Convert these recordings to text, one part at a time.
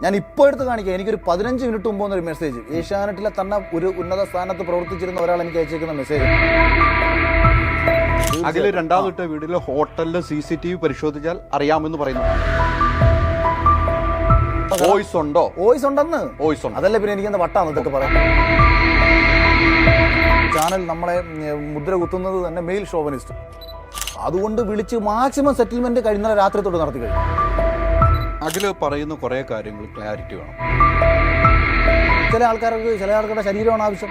ഞാൻ ഇപ്പോൾ എടുത്ത് കാണിക്കാം. എനിക്കൊരു 15 മിനിറ്റ് മുമ്പ് വന്നൊരു മെസ്സേജ്, ഏഷ്യാനെറ്റിലെ തന്നെ ഒരു ഉന്നത സ്ഥാനത്ത് പ്രവർത്തിച്ചിരുന്ന ഒരാൾ എനിക്ക് അയച്ചേക്കുന്ന മെസ്സേജ്. അതിൽ രണ്ടാമത്തെ വീട്ടിലെ ഹോട്ടലിലെ CCTV പരിശോധിച്ചാൽ അറിയാമെന്ന് പറയുന്നു. വോയിസ് ഉണ്ടോ? വോയിസ് ഉണ്ടെന്ന്. വോയിസ് ഉണ്ട്. അതല്ലേ പിന്നെ എനിക്കെന്താ വട്ടാന്ന് ഇതൊക്കെ പറയാം. ചാനൽ നമ്മളെ മുദ്ര കുത്തുന്നത് തന്നെ മെയിൽ ഷോവനിസ്റ്റ്. അതുകൊണ്ട് വിളിച്ച് മാക്സിമം സെറ്റിൽമെന്റ് കഴിഞ്ഞ രാത്രി തൊട്ട് നടത്തി കഴിഞ്ഞു. അതിൽ പറയുന്ന കുറേ കാര്യങ്ങൾ ക്ലാരിറ്റി വേണം. ചില ആൾക്കാരുടെ ശരീരമാണ് ആവശ്യം.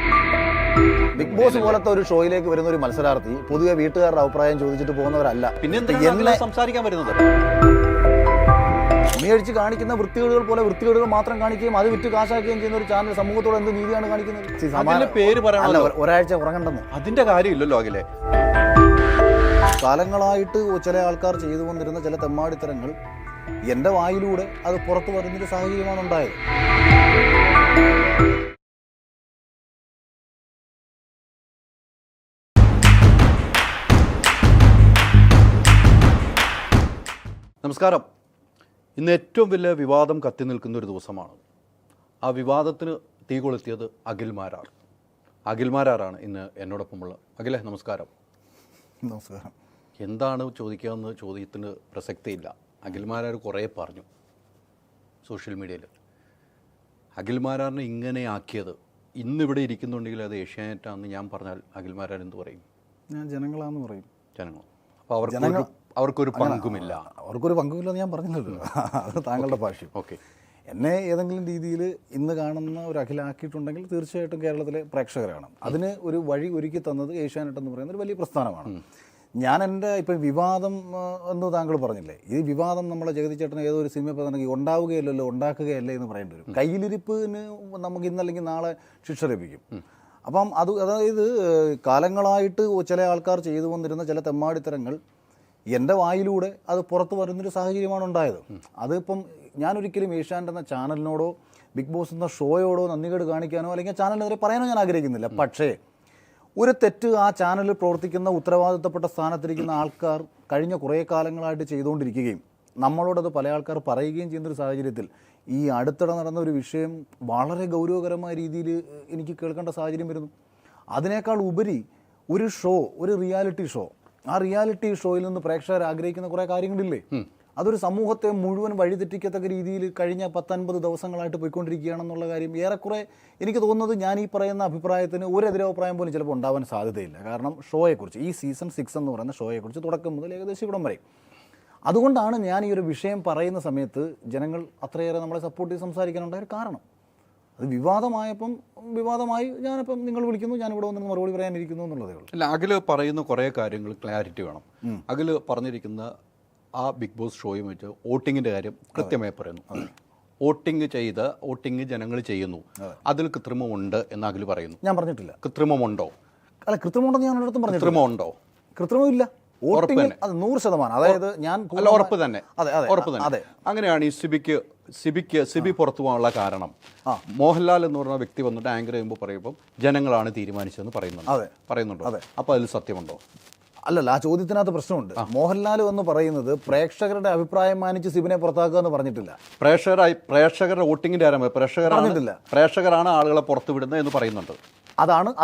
ബിഗ് ബോസ് പോലത്തെ ഒരു ഷോയിലേക്ക് വരുന്ന ഒരു മത്സരാർത്ഥി പൊതുവെ വീട്ടുകാരുടെ അഭിപ്രായം ചോദിച്ചിട്ട് പോകുന്നവരല്ല. പിന്നെ സംസാരിക്കാൻ വരുന്നത് അടിച്ച് കാണിക്കുന്ന വൃത്തികേടുകൾ പോലെ വൃത്തികേടുകൾ മാത്രം കാണിക്കുകയും അത് വിറ്റ് കാശാക്കുകയും ചെയ്യുന്ന ഒരു ചാനൽ സമൂഹത്തോട് എന്ത് നീതിയാണ് കാണിക്കുന്നത്? പേര് പറയാനല്ല, ഒരാഴ്ച ഉറങ്ങണ്ടെന്ന് അതിന്റെ കാര്യമില്ലല്ലോ. അഖിലെ കാലങ്ങളായിട്ട് ചില ആൾക്കാർ ചെയ്തു കൊണ്ടിരുന്ന ചില തെമ്മാടിത്തരങ്ങൾ എൻ്റെ വായിലൂടെ അത് പുറത്തു വരുന്നൊരു സാഹചര്യമാണ് ഉണ്ടായത്. നമസ്കാരം. ഇന്ന് ഏറ്റവും വലിയ വിവാദം കത്തി നിൽക്കുന്ന ഒരു ദിവസമാണ്. ആ വിവാദത്തിന് തീ കൊളുത്തിയത് അഖിൽമാരാറാണ് ഇന്ന് എന്നോടൊപ്പമുള്ള. അഖിലെ നമസ്കാരം. നമസ്കാരം. എന്താണ് ചോദിക്കാമെന്ന് ചോദ്യത്തിന് പ്രസക്തിയില്ല. അഖിൽമാരാർ കുറേ പറഞ്ഞു സോഷ്യൽ മീഡിയയിൽ. അഖിൽമാരാറിനെ ഇങ്ങനെ ആക്കിയത് ഇന്നിവിടെ ഇരിക്കുന്നുണ്ടെങ്കിൽ അത് ഏഷ്യാനെറ്റാണെന്ന് ഞാൻ പറഞ്ഞാൽ അഖിൽമാരാർ എന്ത് പറയും? ഞാൻ ജനങ്ങളാന്ന് പറയും. ജനങ്ങൾ. അപ്പോൾ അവർക്കൊരു പങ്കുമില്ല. അവർക്കൊരു പങ്കുമില്ലെന്ന് ഞാൻ പറഞ്ഞില്ലല്ലോ. അത് താങ്കളുടെ ഭാഷ്യം. ഓക്കെ. എന്നെ ഏതെങ്കിലും രീതിയിൽ ഇന്ന് കാണുന്ന ഒരു അഖിലാക്കിയിട്ടുണ്ടെങ്കിൽ തീർച്ചയായിട്ടും കേരളത്തിലെ പ്രേക്ഷകരാണ്. അതിന് ഒരു വഴി ഒരുക്കി തന്നത് ഏഷ്യാനെറ്റ് എന്ന് പറയുന്ന ഒരു വലിയ പ്രസ്ഥാനമാണ്. ഞാൻ എൻ്റെ ഇപ്പം വിവാദം എന്ന് താങ്കൾ പറഞ്ഞില്ലേ, ഈ വിവാദം നമ്മളെ ജഗതിച്ചേട്ടന് ഏതോ ഒരു സിനിമ പറഞ്ഞെങ്കിൽ ഉണ്ടാവുകയല്ലോ ഉണ്ടാക്കുകയല്ലേ എന്ന് പറയേണ്ടി വരും. കയ്യിലിരിപ്പിന് നമുക്ക് ഇന്നല്ലെങ്കിൽ നാളെ ശിക്ഷ ലഭിക്കും. അപ്പം അതായത് കാലങ്ങളായിട്ട് ചില ആൾക്കാർ ചെയ്തു വന്നിരുന്ന ചില തെമ്മാടിത്തരങ്ങൾ എൻ്റെ വായിലൂടെ അത് പുറത്തു വരുന്നൊരു സാഹചര്യമാണ് ഉണ്ടായത്. അതിപ്പം ഞാനൊരിക്കലും ഏഷ്യാനെറ്റ് എന്ന ചാനലിനോടോ ബിഗ് ബോസ് എന്ന ഷോയോടോ നന്ദികേട് കാണിക്കാനോ അല്ലെങ്കിൽ ചാനലിനെതിരെ പറയാനോ ഞാൻ ആഗ്രഹിക്കുന്നില്ല. പക്ഷേ ഒരു തെറ്റ് ആ ചാനലിൽ പ്രവർത്തിക്കുന്ന ഉത്തരവാദിത്തപ്പെട്ട സ്ഥാനത്തിരിക്കുന്ന ആൾക്കാർ കഴിഞ്ഞ കുറേ കാലങ്ങളായിട്ട് ചെയ്തുകൊണ്ടിരിക്കുകയും നമ്മളോടത് പല ആൾക്കാർ പറയുകയും ചെയ്യുന്നൊരു സാഹചര്യത്തിൽ ഈ അടുത്തിടെ നടന്ന ഒരു വിഷയം വളരെ ഗൗരവകരമായ രീതിയിൽ എനിക്ക് കേൾക്കേണ്ട സാഹചര്യം വരുന്നു. അതിനേക്കാൾ ഉപരി ഒരു ഷോ, ഒരു റിയാലിറ്റി ഷോ, ആ റിയാലിറ്റി ഷോയിൽ നിന്ന് പ്രേക്ഷകർ ആഗ്രഹിക്കുന്ന കുറേ കാര്യങ്ങളില്ലേ, അതൊരു സമൂഹത്തെ മുഴുവൻ വഴിതെറ്റിക്കത്തക്ക രീതിയിൽ കഴിഞ്ഞ 10-50 ദിവസങ്ങളായിട്ട് പോയിക്കൊണ്ടിരിക്കുകയാണെന്നുള്ള കാര്യം ഏറെക്കുറെ എനിക്ക് തോന്നുന്നത് ഞാൻ ഈ പറയുന്ന അഭിപ്രായത്തിന് ഒരു എതിരഭിപ്രായം പോലും ചിലപ്പോൾ ഉണ്ടാവാൻ സാധ്യതയില്ല. കാരണം ഷോയെക്കുറിച്ച്, ഈ സീസൺ 6 എന്ന് പറയുന്ന ഷോയെക്കുറിച്ച് തുടക്കം മുതൽ ഏകദേശം ഇവിടം വരെ, അതുകൊണ്ടാണ് ഞാൻ ഈ ഒരു വിഷയം പറയുന്ന സമയത്ത് ജനങ്ങൾ അത്രയേറെ നമ്മളെ സപ്പോർട്ട് ചെയ്ത് സംസാരിക്കാനുണ്ടായ ഒരു കാരണം. അത് വിവാദമായപ്പം വിവാദമായി ഞാനിപ്പം നിങ്ങൾ വിളിക്കുന്നു, ഞാനിവിടെ വന്ന് മറുപടി പറയാനിരിക്കുന്നു എന്നുള്ളതേ ഉള്ളൂ. അല്ല, അഖിൽ പറയുന്ന കുറേ കാര്യങ്ങൾ ക്ലാരിറ്റി വേണം. അഖിൽ പറഞ്ഞിരിക്കുന്ന ആ ബിഗ് ബോസ് ഷോയും വെച്ച് വോട്ടിങ്ങിൻ്റെ കാര്യം കൃത്യമായി പറയുന്നു. വോട്ടിംഗ് ജനങ്ങൾ ചെയ്യുന്നു, അതിൽ കൃത്രിമമുണ്ട് എന്ന് അഖിൽ പറയുന്നു. ഞാൻ പറഞ്ഞിട്ടില്ല. കൃത്രിമമുണ്ടോ? അല്ല, കൃത്രിമമുണ്ടെന്ന് ഞാൻ ഒരിടത്തും പറഞ്ഞു. കൃത്രിമമുണ്ടോ? കൃത്രിമമില്ല. വോട്ടിംഗ് അത് 100%. അതായത് ഞാൻ ഉറപ്പ് തന്നെ. അതെ. അങ്ങനെയാണ് ഈ സിബി പുറത്തു പോകാനുള്ള കാരണം. മോഹൻലാൽ എന്ന് പറഞ്ഞ വ്യക്തി വന്നിട്ട് ആങ്കർ ചെയ്യുമ്പോൾ പറയുമ്പോൾ ജനങ്ങളാണ് തീരുമാനിച്ചതെന്ന് പറയുന്നുണ്ടോ? അപ്പോൾ അതിൽ സത്യമുണ്ടോ? അല്ലല്ല, ആ ചോദ്യത്തിനകത്ത് പ്രശ്നമുണ്ട്. മോഹൻലാൽ എന്ന് പറയുന്നത് പ്രേക്ഷകരുടെ അഭിപ്രായം മാനിച്ച് സിബിനെ പുറത്താക്കുക എന്ന് പറഞ്ഞിട്ടില്ല. പ്രേക്ഷകരുടെ വോട്ടിങ്ങിന്റെ ആരംഭം പ്രേക്ഷകരാണ് ആളുകളെ പുറത്തു വിടുന്നത് എന്ന് പറയുന്നുണ്ട്.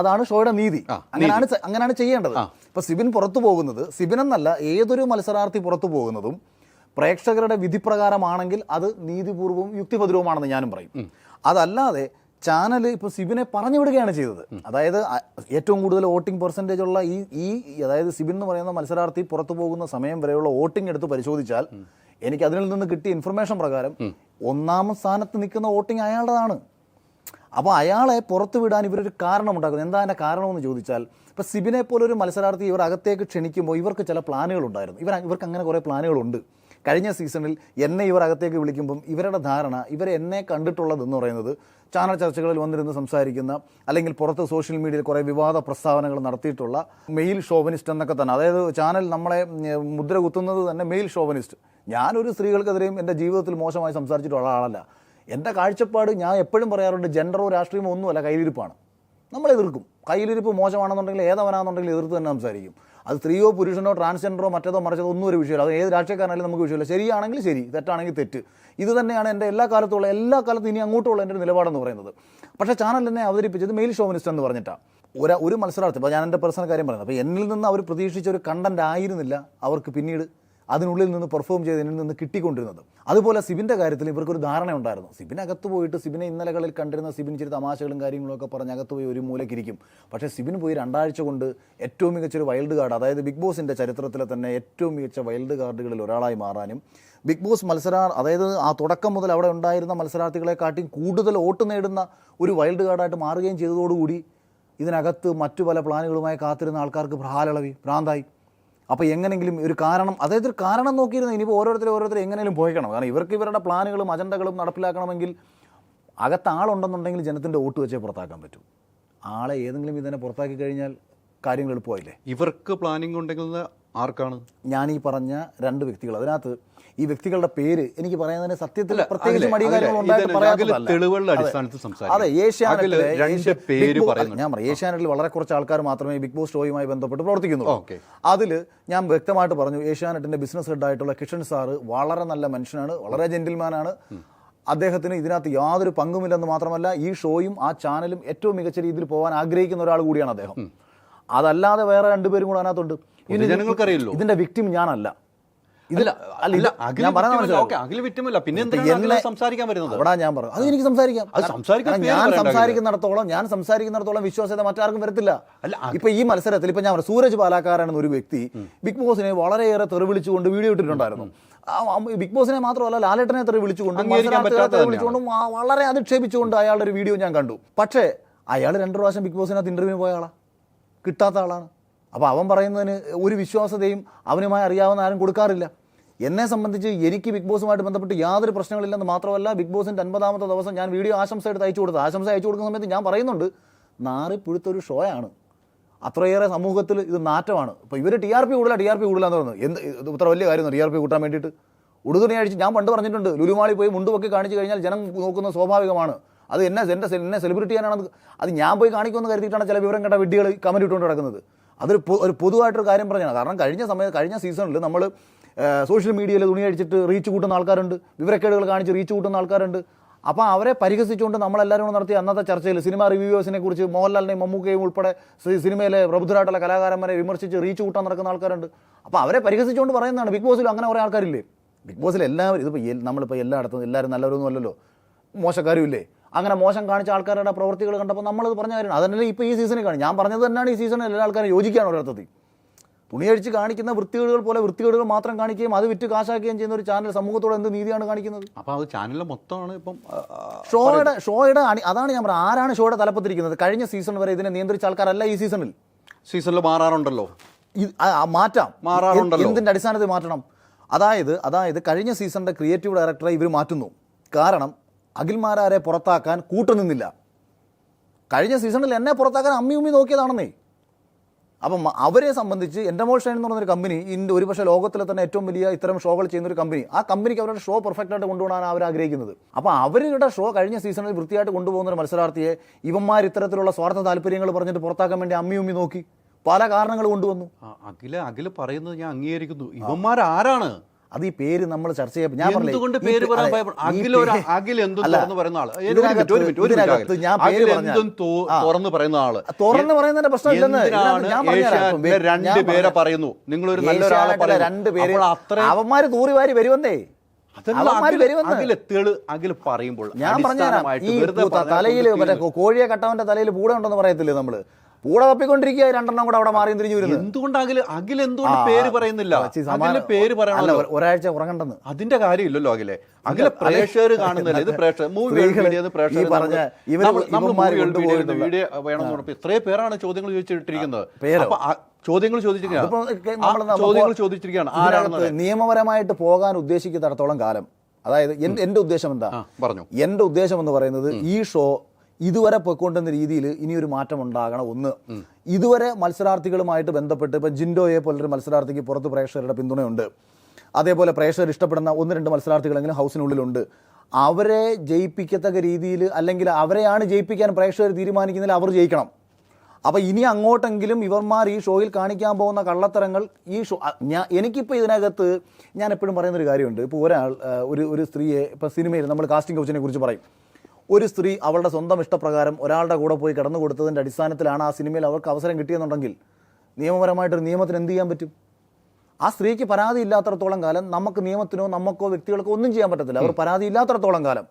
അതാണ് ഷോയുടെ നീതി. അങ്ങനെയാണ് ചെയ്യേണ്ടത്. ഇപ്പൊ സിബിൻ പുറത്തു പോകുന്നത്, സിബിൻ എന്നല്ല ഏതൊരു മത്സരാർത്ഥി പുറത്തു പോകുന്നതും പ്രേക്ഷകരുടെ വിധിപ്രകാരമാണെങ്കിൽ അത് നീതിപൂർവവും യുക്തിഭദ്രവുമാണെന്ന് ഞാനും പറയും. അതല്ലാതെ ചാനൽ ഇപ്പോൾ സിബിനെ പറഞ്ഞു വിടുകയാണ് ചെയ്തത്. അതായത് ഏറ്റവും കൂടുതൽ വോട്ടിംഗ് പെർസെൻറ്റേജ് ഉള്ള അതായത് സിബിൻ എന്ന് പറയുന്ന മത്സരാർത്ഥി പുറത്തു പോകുന്ന സമയം വരെയുള്ള വോട്ടിംഗ് എടുത്ത് പരിശോധിച്ചാൽ എനിക്ക് അതിൽ നിന്ന് കിട്ടിയ ഇൻഫർമേഷൻ പ്രകാരം 1-ാം സ്ഥാനത്ത് നിൽക്കുന്ന വോട്ടിംഗ് അയാളുടേതാണ്. അപ്പോൾ അയാളെ പുറത്തു വിടാൻ ഇവരൊരു കാരണമുണ്ടാക്കുന്നത്. എന്താ അതിൻ്റെ കാരണമെന്ന് ചോദിച്ചാൽ, ഇപ്പോൾ സിബിനെ പോലൊരു മത്സരാർത്ഥി ഇവർ അകത്തേക്ക് ക്ഷണിക്കുമ്പോൾ ഇവർക്ക് ചില പ്ലാനുകളുണ്ടായിരുന്നു. ഇവർക്ക് അങ്ങനെ കുറേ പ്ലാനുകളുണ്ട്. കഴിഞ്ഞ സീസണിൽ എന്നെ ഇവർ അകത്തേക്ക് വിളിക്കുമ്പം ഇവരുടെ ധാരണ, എന്നെ കണ്ടിട്ടുള്ളതെന്ന് പറയുന്നത് ചാനൽ ചർച്ചകളിൽ വന്നിരുന്ന് സംസാരിക്കുന്ന, അല്ലെങ്കിൽ പുറത്ത് സോഷ്യൽ മീഡിയയിൽ കുറേ വിവാദ പ്രസ്താവനകൾ നടത്തിയിട്ടുള്ള മെയിൽ ഷോവനിസ്റ്റ് എന്നൊക്കെ തന്നെ. അതായത് ചാനൽ നമ്മളെ മുദ്ര കുത്തുന്നത് തന്നെ മെയിൽ ഷോവനിസ്റ്റ്. ഞാനൊരു സ്ത്രീകൾക്കെതിരെയും എൻ്റെ ജീവിതത്തിൽ മോശമായി സംസാരിച്ചിട്ടുള്ള ആളല്ല. എൻ്റെ കാഴ്ചപ്പാട് ഞാൻ എപ്പോഴും പറയാറുണ്ട്, ജെൻഡറോ രാഷ്ട്രീയമോ ഒന്നുമല്ല, കയ്യിലിരിപ്പാണ്. നമ്മൾ എതിർക്കും. കയ്യിലിരിപ്പ് മോശമാണെന്നുണ്ടെങ്കിൽ ഏതവനാണെന്നുണ്ടെങ്കിൽ എതിർത്ത് തന്നെ സംസാരിക്കും. അത് സ്ത്രീയോ പുരുഷനോ ട്രാൻസ്ജെൻഡറോ മറ്റേതോ മറിച്ചതോ ഒന്നും ഒരു വിഷയമില്ല. അത് ഏത് രാഷ്ട്രീയക്കാരനായാലും നമുക്ക് വിഷയമില്ല. ശരിയാണെങ്കിൽ ശരി, തെറ്റാണെങ്കിൽ തെറ്റ്. ഇത് തന്നെയാണ് എൻ്റെ എല്ലാ കാലത്തും ഇനി അങ്ങോട്ടുള്ള എൻ്റെ ഒരു നിലപാടെന്ന് പറയുന്നത്. പക്ഷേ ചാനൽ എന്നെ അവതരിപ്പിച്ചത് മെയിൽ ഷോവിനിസ്റ്റ് എന്ന് പറഞ്ഞിട്ടാണ്. ഒരു മത്സരാർത്ഥി, ഇപ്പോൾ ഞാൻ എൻ്റെ പേഴ്സണൽ കാര്യം പറയുന്നത്, അപ്പോൾ എന്നിൽ നിന്ന് അവർ പ്രതീക്ഷിച്ച ഒരു കണ്ടന്റ് ആയിരുന്നില്ല അവർക്ക് പിന്നീട് അതിനുള്ളിൽ നിന്ന് പെർഫോം ചെയ്ത് എന്നിൽ നിന്ന് കിട്ടിക്കൊണ്ടിരുന്നത്. അതുപോലെ സിബിൻ്റെ കാര്യത്തിൽ ഇവർക്കൊരു ധാരണ ഉണ്ടായിരുന്നു. സിബിനകത്ത് പോയിട്ട് സിബിനെ ഇന്നലകളിൽ കണ്ടിരുന്ന സിബിൻ ഇച്ചിരി തമാശകളും കാര്യങ്ങളൊക്കെ പറഞ്ഞ് അകത്ത് പോയി ഒരു മൂലക്കിരിക്കും. പക്ഷേ സിബിൻ പോയി 2 ആഴ്ച കൊണ്ട് ഏറ്റവും മികച്ചൊരു വൈൽഡ് കാർഡ്, അതായത് ബിഗ് ബോസിൻ്റെ ചരിത്രത്തിലെ തന്നെ ഏറ്റവും മികച്ച വൈൽഡ് കാർഡുകളിൽ ഒരാളായി മാറാനും ബിഗ് ബോസ് അതായത് ആ തുടക്കം മുതൽ അവിടെ ഉണ്ടായിരുന്ന മത്സരാർത്ഥികളെക്കാട്ടിയും കൂടുതൽ വോട്ട് നേടുന്ന ഒരു വൈൽഡ് കാർഡായിട്ട് മാറുകയും ചെയ്തതോടുകൂടി ഇതിനകത്ത് മറ്റു പല പ്ലാനുകളുമായി കാത്തിരുന്ന ആൾക്കാർക്ക് ഭ്രാന്തായി. അപ്പോൾ എങ്ങനെങ്കിലും ഒരു കാരണം, അതായത് ഒരു കാരണം നോക്കിയിരുന്ന ഇനിയിപ്പോൾ ഓരോരുത്തർ എങ്ങനെയും പോയിക്കണം. കാരണം ഇവർക്ക് ഇവരുടെ പ്ലാനുകളും അജണ്ടകളും നടപ്പിലാക്കണമെങ്കിൽ അകത്ത് ആളുണ്ടെന്നുണ്ടെങ്കിൽ ജനത്തിൻ്റെ വോട്ട് വെച്ചേ പുറത്താക്കാൻ പറ്റൂ. ആളെ ഏതെങ്കിലും ഇതിനെ പുറത്താക്കി കഴിഞ്ഞാൽ കാര്യങ്ങൾ എളുപ്പമായില്ലേ? ഇവർക്ക് പ്ലാനിങ് ഉണ്ടെങ്കിൽ ആർക്കാണ്? ഞാൻ ഈ പറഞ്ഞ 2 വ്യക്തികൾ, അതിനകത്ത് ഈ വ്യക്തികളുടെ പേര് എനിക്ക് പറയുന്നതിന് സത്യത്തിൽ പ്രത്യേകിച്ച് അതെ, ഏഷ്യാനെറ്റിൽ വളരെ കുറച്ച് ആൾക്കാർ മാത്രമേ ബിഗ് ബോസ് ഷോയുമായി ബന്ധപ്പെട്ട് പ്രവർത്തിക്കുന്നുള്ളൂ. അതിൽ ഞാൻ വ്യക്തമായിട്ട് പറഞ്ഞു, ഏഷ്യാനെറ്റിന്റെ ബിസിനസ് ഹെഡായിട്ടുള്ള കിഷൻ സാറ് വളരെ നല്ല മനുഷ്യനാണ്, വളരെ ജെന്റിൽമാനാണ്. അദ്ദേഹത്തിന് ഇതിനകത്ത് യാതൊരു പങ്കുമില്ലെന്ന് മാത്രമല്ല, ഈ ഷോയും ആ ചാനലും ഏറ്റവും മികച്ച രീതിയിൽ പോകാൻ ആഗ്രഹിക്കുന്ന ഒരാൾ കൂടിയാണ് അദ്ദേഹം. അതല്ലാതെ വേറെ 2 പേരും കൂടെ അതിനകത്തുണ്ട്. ഇതിന്റെ വിക്ടിം ഞാനല്ല. അവിടെ ഞാൻ പറഞ്ഞു അത് എനിക്ക് സംസാരിക്കാം. ഞാൻ സംസാരിക്കുന്നിടത്തോളം വിശ്വാസ്യത മറ്റാർക്കും വരത്തില്ല. ഇപ്പൊ ഈ മത്സരത്തിൽ ഇപ്പൊ ഞാൻ പറഞ്ഞു, സൂരജ് പാലാക്കാരാണെന്ന ഒരു വ്യക്തി ബിഗ് ബോസിനെ വളരെയേറെ തെറിവിളിച്ചുകൊണ്ട് വീഡിയോ ഇട്ടിട്ടുണ്ടായിരുന്നു. ബിഗ് ബോസിനെ മാത്രമല്ല ലാലേട്ടനെ തെറിവിളിച്ചുകൊണ്ടും വളരെ അധിക്ഷേപിച്ചുകൊണ്ട് അയാളുടെ ഒരു വീഡിയോ ഞാൻ കണ്ടു. പക്ഷേ അയാൾ 2 പ്രാവശ്യം ബിഗ് ബോസിനകത്ത് ഇന്റർവ്യൂവിന് പോയ ആളാണ്, കിട്ടാത്ത ആളാണ്. അപ്പോൾ അവൻ പറയുന്നതിന് ഒരു വിശ്വാസതയും അവനുമായി അറിയാവുന്ന ആരും കൊടുക്കാറില്ല. എന്നെ സംബന്ധിച്ച് എനിക്ക് ബിഗ് ബോസുമായിട്ട് ബന്ധപ്പെട്ട് യാതൊരു പ്രശ്നങ്ങളില്ലെന്ന് മാത്രമല്ല, ബിഗ് ബോസിൻ്റെ 50ാമത്തെ ദിവസം ഞാൻ വീഡിയോ ആശംസ എടുത്ത് അയച്ചു കൊടുക്കുന്ന സമയത്ത് ഞാൻ പറയുന്നുണ്ട്, നാറിപ്പുഴുത്തൊരു ഷോയാണ്, അത്രയേറെ സമൂഹത്തിൽ ഇത് നാറ്റമാണ്. ഇപ്പോൾ ഇവർ TRP കൂടുതലാന്ന് പറയുന്നത് ഇത്ര വലിയ കാര്യം TRP കൂട്ടാൻ വേണ്ടിയിട്ട് ഉടുതുണി അഴിച്ച്, ഞാൻ പണ്ട് പറഞ്ഞിട്ടുണ്ട്, ലുലുമാളി പോയി മുണ്ടുപൊക്കി കാണിച്ചു കഴിഞ്ഞാൽ ജനം നോക്കുന്നത് സ്വാഭാവികമാണ്. അത് എന്നെ സെലിബ്രിറ്റി ചെയ്യാനാണ്. അത് ഞാൻ പോയി കാണിക്കുമെന്ന് കരുതിയിട്ടാണ് ചില വിവരം കേട്ട വിഡ്ഢികൾ കമന്റ് ഇട്ടുകൊണ്ട് കിടക്കുന്നത്. ഒരു പൊതുവായിട്ടൊരു കാര്യം പറഞ്ഞാണ്. കാരണം കഴിഞ്ഞ സീസണിൽ നമ്മൾ സോഷ്യൽ മീഡിയയിൽ തുണി അടിച്ചിട്ട് റീച്ച് കൂട്ടുന്ന ആൾക്കാരുണ്ട്, വിവരക്കേടുകൾ കാണിച്ച് റീച്ച് കൂട്ടുന്ന ആൾക്കാരുണ്ട്. അപ്പോൾ അവരെ പരിഹസിച്ചുകൊണ്ട് നമ്മളെല്ലാവരും നടത്തിയ അന്നത്തെ ചർച്ചയിൽ സിനിമ റിവ്യൂവേഴ്സിനെ കുറിച്ച് മോഹൻലാലിനെയും മമ്മൂക്കയും ഉൾപ്പെടെ സിനിമയിലെ പ്രബുദ്ധരായിട്ടുള്ള കലാകാരന്മാരെ വിമർശിച്ച് റീച്ച് കൂട്ടാൻ നടക്കുന്ന ആൾക്കാരുണ്ട്. അപ്പോൾ അവരെ പരിഹസിച്ചുകൊണ്ട് പറയുന്നതാണ്. ബിഗ് ബോസിൽ അങ്ങനെ കുറേ ആൾക്കാരില്ലേ? ബിഗ് ബോസിൽ എല്ലാവരും ഇതിപ്പോൾ നമ്മളിപ്പോൾ എല്ലായിടത്തും എല്ലാവരും നല്ലവരൊന്നും അല്ലല്ലോ, മോശക്കാരും ഇല്ലേ? അങ്ങനെ മോശം കാണിച്ച ആൾക്കാരുടെ പ്രവൃത്തികൾ കണ്ടപ്പോൾ നമ്മളത് പറഞ്ഞ കാര്യമാണ്. അതല്ലേ ഇപ്പോൾ ഈ സീസണിൽ കാണും. ഞാൻ പറഞ്ഞത് തന്നെയാണ് ഈ സീസണിൽ എല്ലാ ആൾക്കാരും യോജിക്കുകയാണ് ഒരർത്ഥത്തിൽ. തുണിയഴിച്ച് കാണിക്കുന്ന വൃത്തികേടുകൾ പോലെ വൃത്തികേടുകൾ മാത്രം കാണിക്കുകയും അത് വിറ്റ് കാശാക്കുകയും ചെയ്യുന്ന ഒരു ചാനൽ സമൂഹത്തോട് എന്ത് നീതിയാണ് കാണിക്കുന്നത്? അപ്പോൾ അത് ചാനലിലെ മൊത്തമാണ് ഇപ്പം ഷോയുടെ അതാണ് ഞാൻ പറഞ്ഞത്. ആരാണ് ഷോയുടെ തലപ്പത്തിരിക്കുന്നത്? കഴിഞ്ഞ സീസൺ വരെ ഇതിനെ നിയന്ത്രിച്ച ആൾക്കാരല്ല ഈ സീസണിൽ മാറാറുണ്ടല്ലോ. മാറാറുണ്ടല്ലോ. എന്തിൻ്റെ അടിസ്ഥാനത്തിൽ മാറ്റണം? അതായത് കഴിഞ്ഞ സീസണിന്റെ ക്രിയേറ്റീവ് ഡയറക്ടറെ ഇവർ മാറ്റുന്നു. കാരണം അഖിൽമാരാരെ പുറത്താക്കാൻ കൂട്ടുനിന്നില്ല. കഴിഞ്ഞ സീസണിൽ എന്നെ പുറത്താക്കാൻ അമ്മി നോക്കിയതാണെന്നേ. അപ്പം അവരെ സംബന്ധിച്ച് എൻഡമോൾ ഷൈൻ എന്ന് പറഞ്ഞൊരു കമ്പനി ഒരുപക്ഷെ ലോകത്തിലെ തന്നെ ഏറ്റവും വലിയ ഇത്തരം ഷോകൾ ചെയ്യുന്നൊരു കമ്പനി. ആ കമ്പനിക്ക് അവരുടെ ഷോ പെർഫെക്റ്റ് ആയിട്ട് കൊണ്ടുപോകാൻ അവർ ആഗ്രഹിക്കുന്നത്. അപ്പോൾ അവരുടെ ഷോ കഴിഞ്ഞ സീസണിൽ വൃത്തിയായിട്ട് കൊണ്ടുപോകുന്ന ഒരു മത്സരാർത്ഥിയെ ഇവന്മാർ ഇത്തരത്തിലുള്ള സ്വാർത്ഥ താല്പര്യങ്ങൾ പറഞ്ഞിട്ട് പുറത്താക്കാൻ വേണ്ടി അമ്മി നോക്കി പല കാരണങ്ങൾ കൊണ്ടുവന്നു. അഖിൽ പറയുന്നത് ഞാൻ അംഗീകരിക്കുന്നു. ഇവന്മാരാരാണ്? അത് ഈ പേര് നമ്മൾ ചർച്ച ചെയ്യാം. ഞാൻ തുറന്ന് പറയുന്നതിന്റെ പ്രശ്നമില്ലെന്ന് അവന്മാര് തൂറിവാരി വരുവന്നേ. പറയുമ്പോൾ ഞാൻ പറഞ്ഞുതരാം. ഈ തലയിൽ കോഴിയെ കട്ടവന്റെ തലയിൽ പൂട ഉണ്ടെന്ന് പറയത്തില്ലേ നമ്മള്? പൂട തപ്പിക്കൊണ്ടിരിക്കുക, 2 കൂടെ അവിടെ മാറിയും തിരിഞ്ഞു വരുന്നത്. എന്തുകൊണ്ട് എന്തുകൊണ്ട് പേര് പറയുന്നില്ല? പേര് പറയണല്ലോ, ഒരാഴ്ച ഉറങ്ങണ്ടെന്ന്. അതിന്റെ കാര്യമില്ലല്ലോ. അഖിലെ പ്രേക്ഷകർ കാണുന്നില്ല. ഇത് ഇത്രയും പേരാണ് ചോദ്യങ്ങൾ ചോദിച്ചിട്ടിരിക്കുന്നത്. നിയമപരമായിട്ട് പോകാൻ ഉദ്ദേശിക്കുന്നിടത്തോളം കാലം, അതായത് എന്റെ ഉദ്ദേശം എന്താ പറഞ്ഞു? എന്റെ ഉദ്ദേശം എന്ന് പറയുന്നത് ഈ ഷോ ഇതുവരെ പോയിക്കൊണ്ടുന്ന രീതിയിൽ ഇനിയൊരു മാറ്റം ഉണ്ടാകണം. ഒന്ന്, ഇതുവരെ മത്സരാർത്ഥികളുമായിട്ട് ബന്ധപ്പെട്ട് ഇപ്പം ജിൻഡോയെ പോലൊരു മത്സരാർത്ഥിക്ക് പുറത്ത് പ്രേക്ഷകരുടെ പിന്തുണയുണ്ട്. അതേപോലെ പ്രേക്ഷകർ ഇഷ്ടപ്പെടുന്ന 1-2 മത്സരാർത്ഥികളെങ്കിലും ഹൗസിനുള്ളിലുണ്ട്. അവരെ ജയിപ്പിക്കത്തക്ക രീതിയിൽ, അല്ലെങ്കിൽ അവരെയാണ് ജയിപ്പിക്കാൻ പ്രേക്ഷകർ തീരുമാനിക്കുന്നതിൽ അവർ ജയിക്കണം. അപ്പോൾ ഇനി അങ്ങോട്ടെങ്കിലും ഇവർമാർ ഈ ഷോയിൽ കാണിക്കാൻ പോകുന്ന കള്ളത്തരങ്ങൾ ഈ ഷോ എനിക്കിപ്പോൾ ഇതിനകത്ത് ഞാൻ എപ്പോഴും പറയുന്നൊരു കാര്യമുണ്ട്. ഇപ്പോൾ ഒരാൾ ഒരു സ്ത്രീയെ ഇപ്പോൾ സിനിമയിൽ നമ്മൾ കാസ്റ്റിംഗ് കൗച്ചിനെ കുറിച്ച് പറയും. ഒരു സ്ത്രീ അവളുടെ സ്വന്തം ഇഷ്ടപ്രകാരം ഒരാളുടെ കൂടെ പോയി കിടന്നു കൊടുത്തതിൻ്റെ അടിസ്ഥാനത്തിലാണ് ആ സിനിമയിൽ അവർക്ക് അവസരം കിട്ടിയെന്നുണ്ടെങ്കിൽ നിയമപരമായിട്ടൊരു നിയമത്തിന് എന്ത് ചെയ്യാൻ പറ്റും? ആ സ്ത്രീക്ക് പരാതി ഇല്ലാത്തടത്തോളം കാലം നമുക്ക് നിയമത്തിനോ നമുക്കോ വ്യക്തികൾക്കോ ഒന്നും ചെയ്യാൻ പറ്റത്തില്ല. അവർ പരാതി ഇല്ലാത്തടത്തോളം കാലം.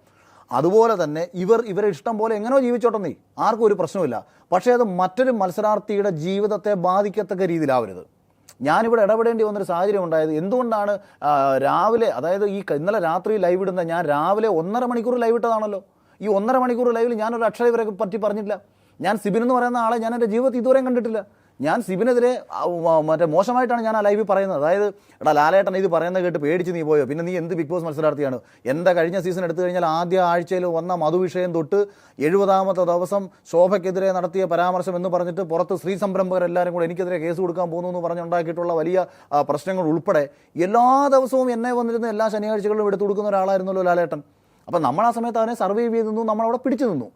അതുപോലെ തന്നെ ഇവരെ ഇഷ്ടം പോലെ എങ്ങനെയോ ജീവിച്ചോട്ടെന്നേ, ആർക്കും ഒരു പ്രശ്നമില്ല. പക്ഷേ അത് മറ്റൊരു മത്സരാർത്ഥിയുടെ ജീവിതത്തെ ബാധിക്കത്തക്ക രീതിയിലാവരുത്. ഞാനിവിടെ ഇടപെടേണ്ടി വന്നൊരു സാഹചര്യം ഉണ്ടായത് എന്തുകൊണ്ടാണ് രാവിലെ, അതായത് ഇന്നലെ രാത്രി ലൈവ് ഇടുന്ന ഞാൻ രാവിലെ 1.5 മണിക്കൂർ ലൈവ് ഇട്ടതാണല്ലോ. ഈ 1.5 മണിക്കൂർ ലൈവിൽ ഞാനൊരു അക്ഷരം ഇവരെ പറ്റി പറഞ്ഞില്ല. ഞാൻ സിബിൻ എന്ന് പറയുന്ന ആളെ ഞാൻ എൻ്റെ ജീവിതത്തിൽ ഇതുവരെയും കണ്ടിട്ടില്ല. ഞാൻ സിബിനെതിരെ മോശമായിട്ടാണ് ഞാൻ ആ ലൈവിൽ പറയുന്നത്. അതായത് എടാ ലാലേട്ടൻ ഇത് പറയുന്നത് കേട്ട് പേടിച്ച് നീ പോയോ, പിന്നെ നീ എന്ത് ബിഗ് ബോസ് മത്സരാർത്ഥിയാണ്? എൻ്റെ കഴിഞ്ഞ സീസൺ എടുത്തു കഴിഞ്ഞാൽ ആദ്യ ആഴ്ചയിൽ വന്ന മധുവിഷയം തൊട്ട് 70ാമത്തെ ദിവസം ശോഭയ്ക്കെതിരെ നടത്തിയ പരാമർശം എന്ന് പറഞ്ഞിട്ട് പുറത്ത് സ്ത്രീ സംരംഭകരെല്ലാവരും കൂടെ എനിക്കെതിരെ കേസ് കൊടുക്കാൻ പോകുന്നു എന്ന് പറഞ്ഞുണ്ടാക്കിയിട്ടുള്ള വലിയ പ്രശ്നങ്ങൾ ഉൾപ്പെടെ എല്ലാ ദിവസവും എന്നെ വന്നിരുന്ന എല്ലാ ശനിയാഴ്ചകളിലും എടുത്തു കൊടുക്കുന്ന ഒരാളായിരുന്നല്ലോ ലാലേട്ടൻ. അപ്പം നമ്മൾ ആ സമയത്ത് അതിനെ സർവൈവ് ചെയ്ത് നിന്നു, നമ്മളവിടെ പിടിച്ചു നിന്നു.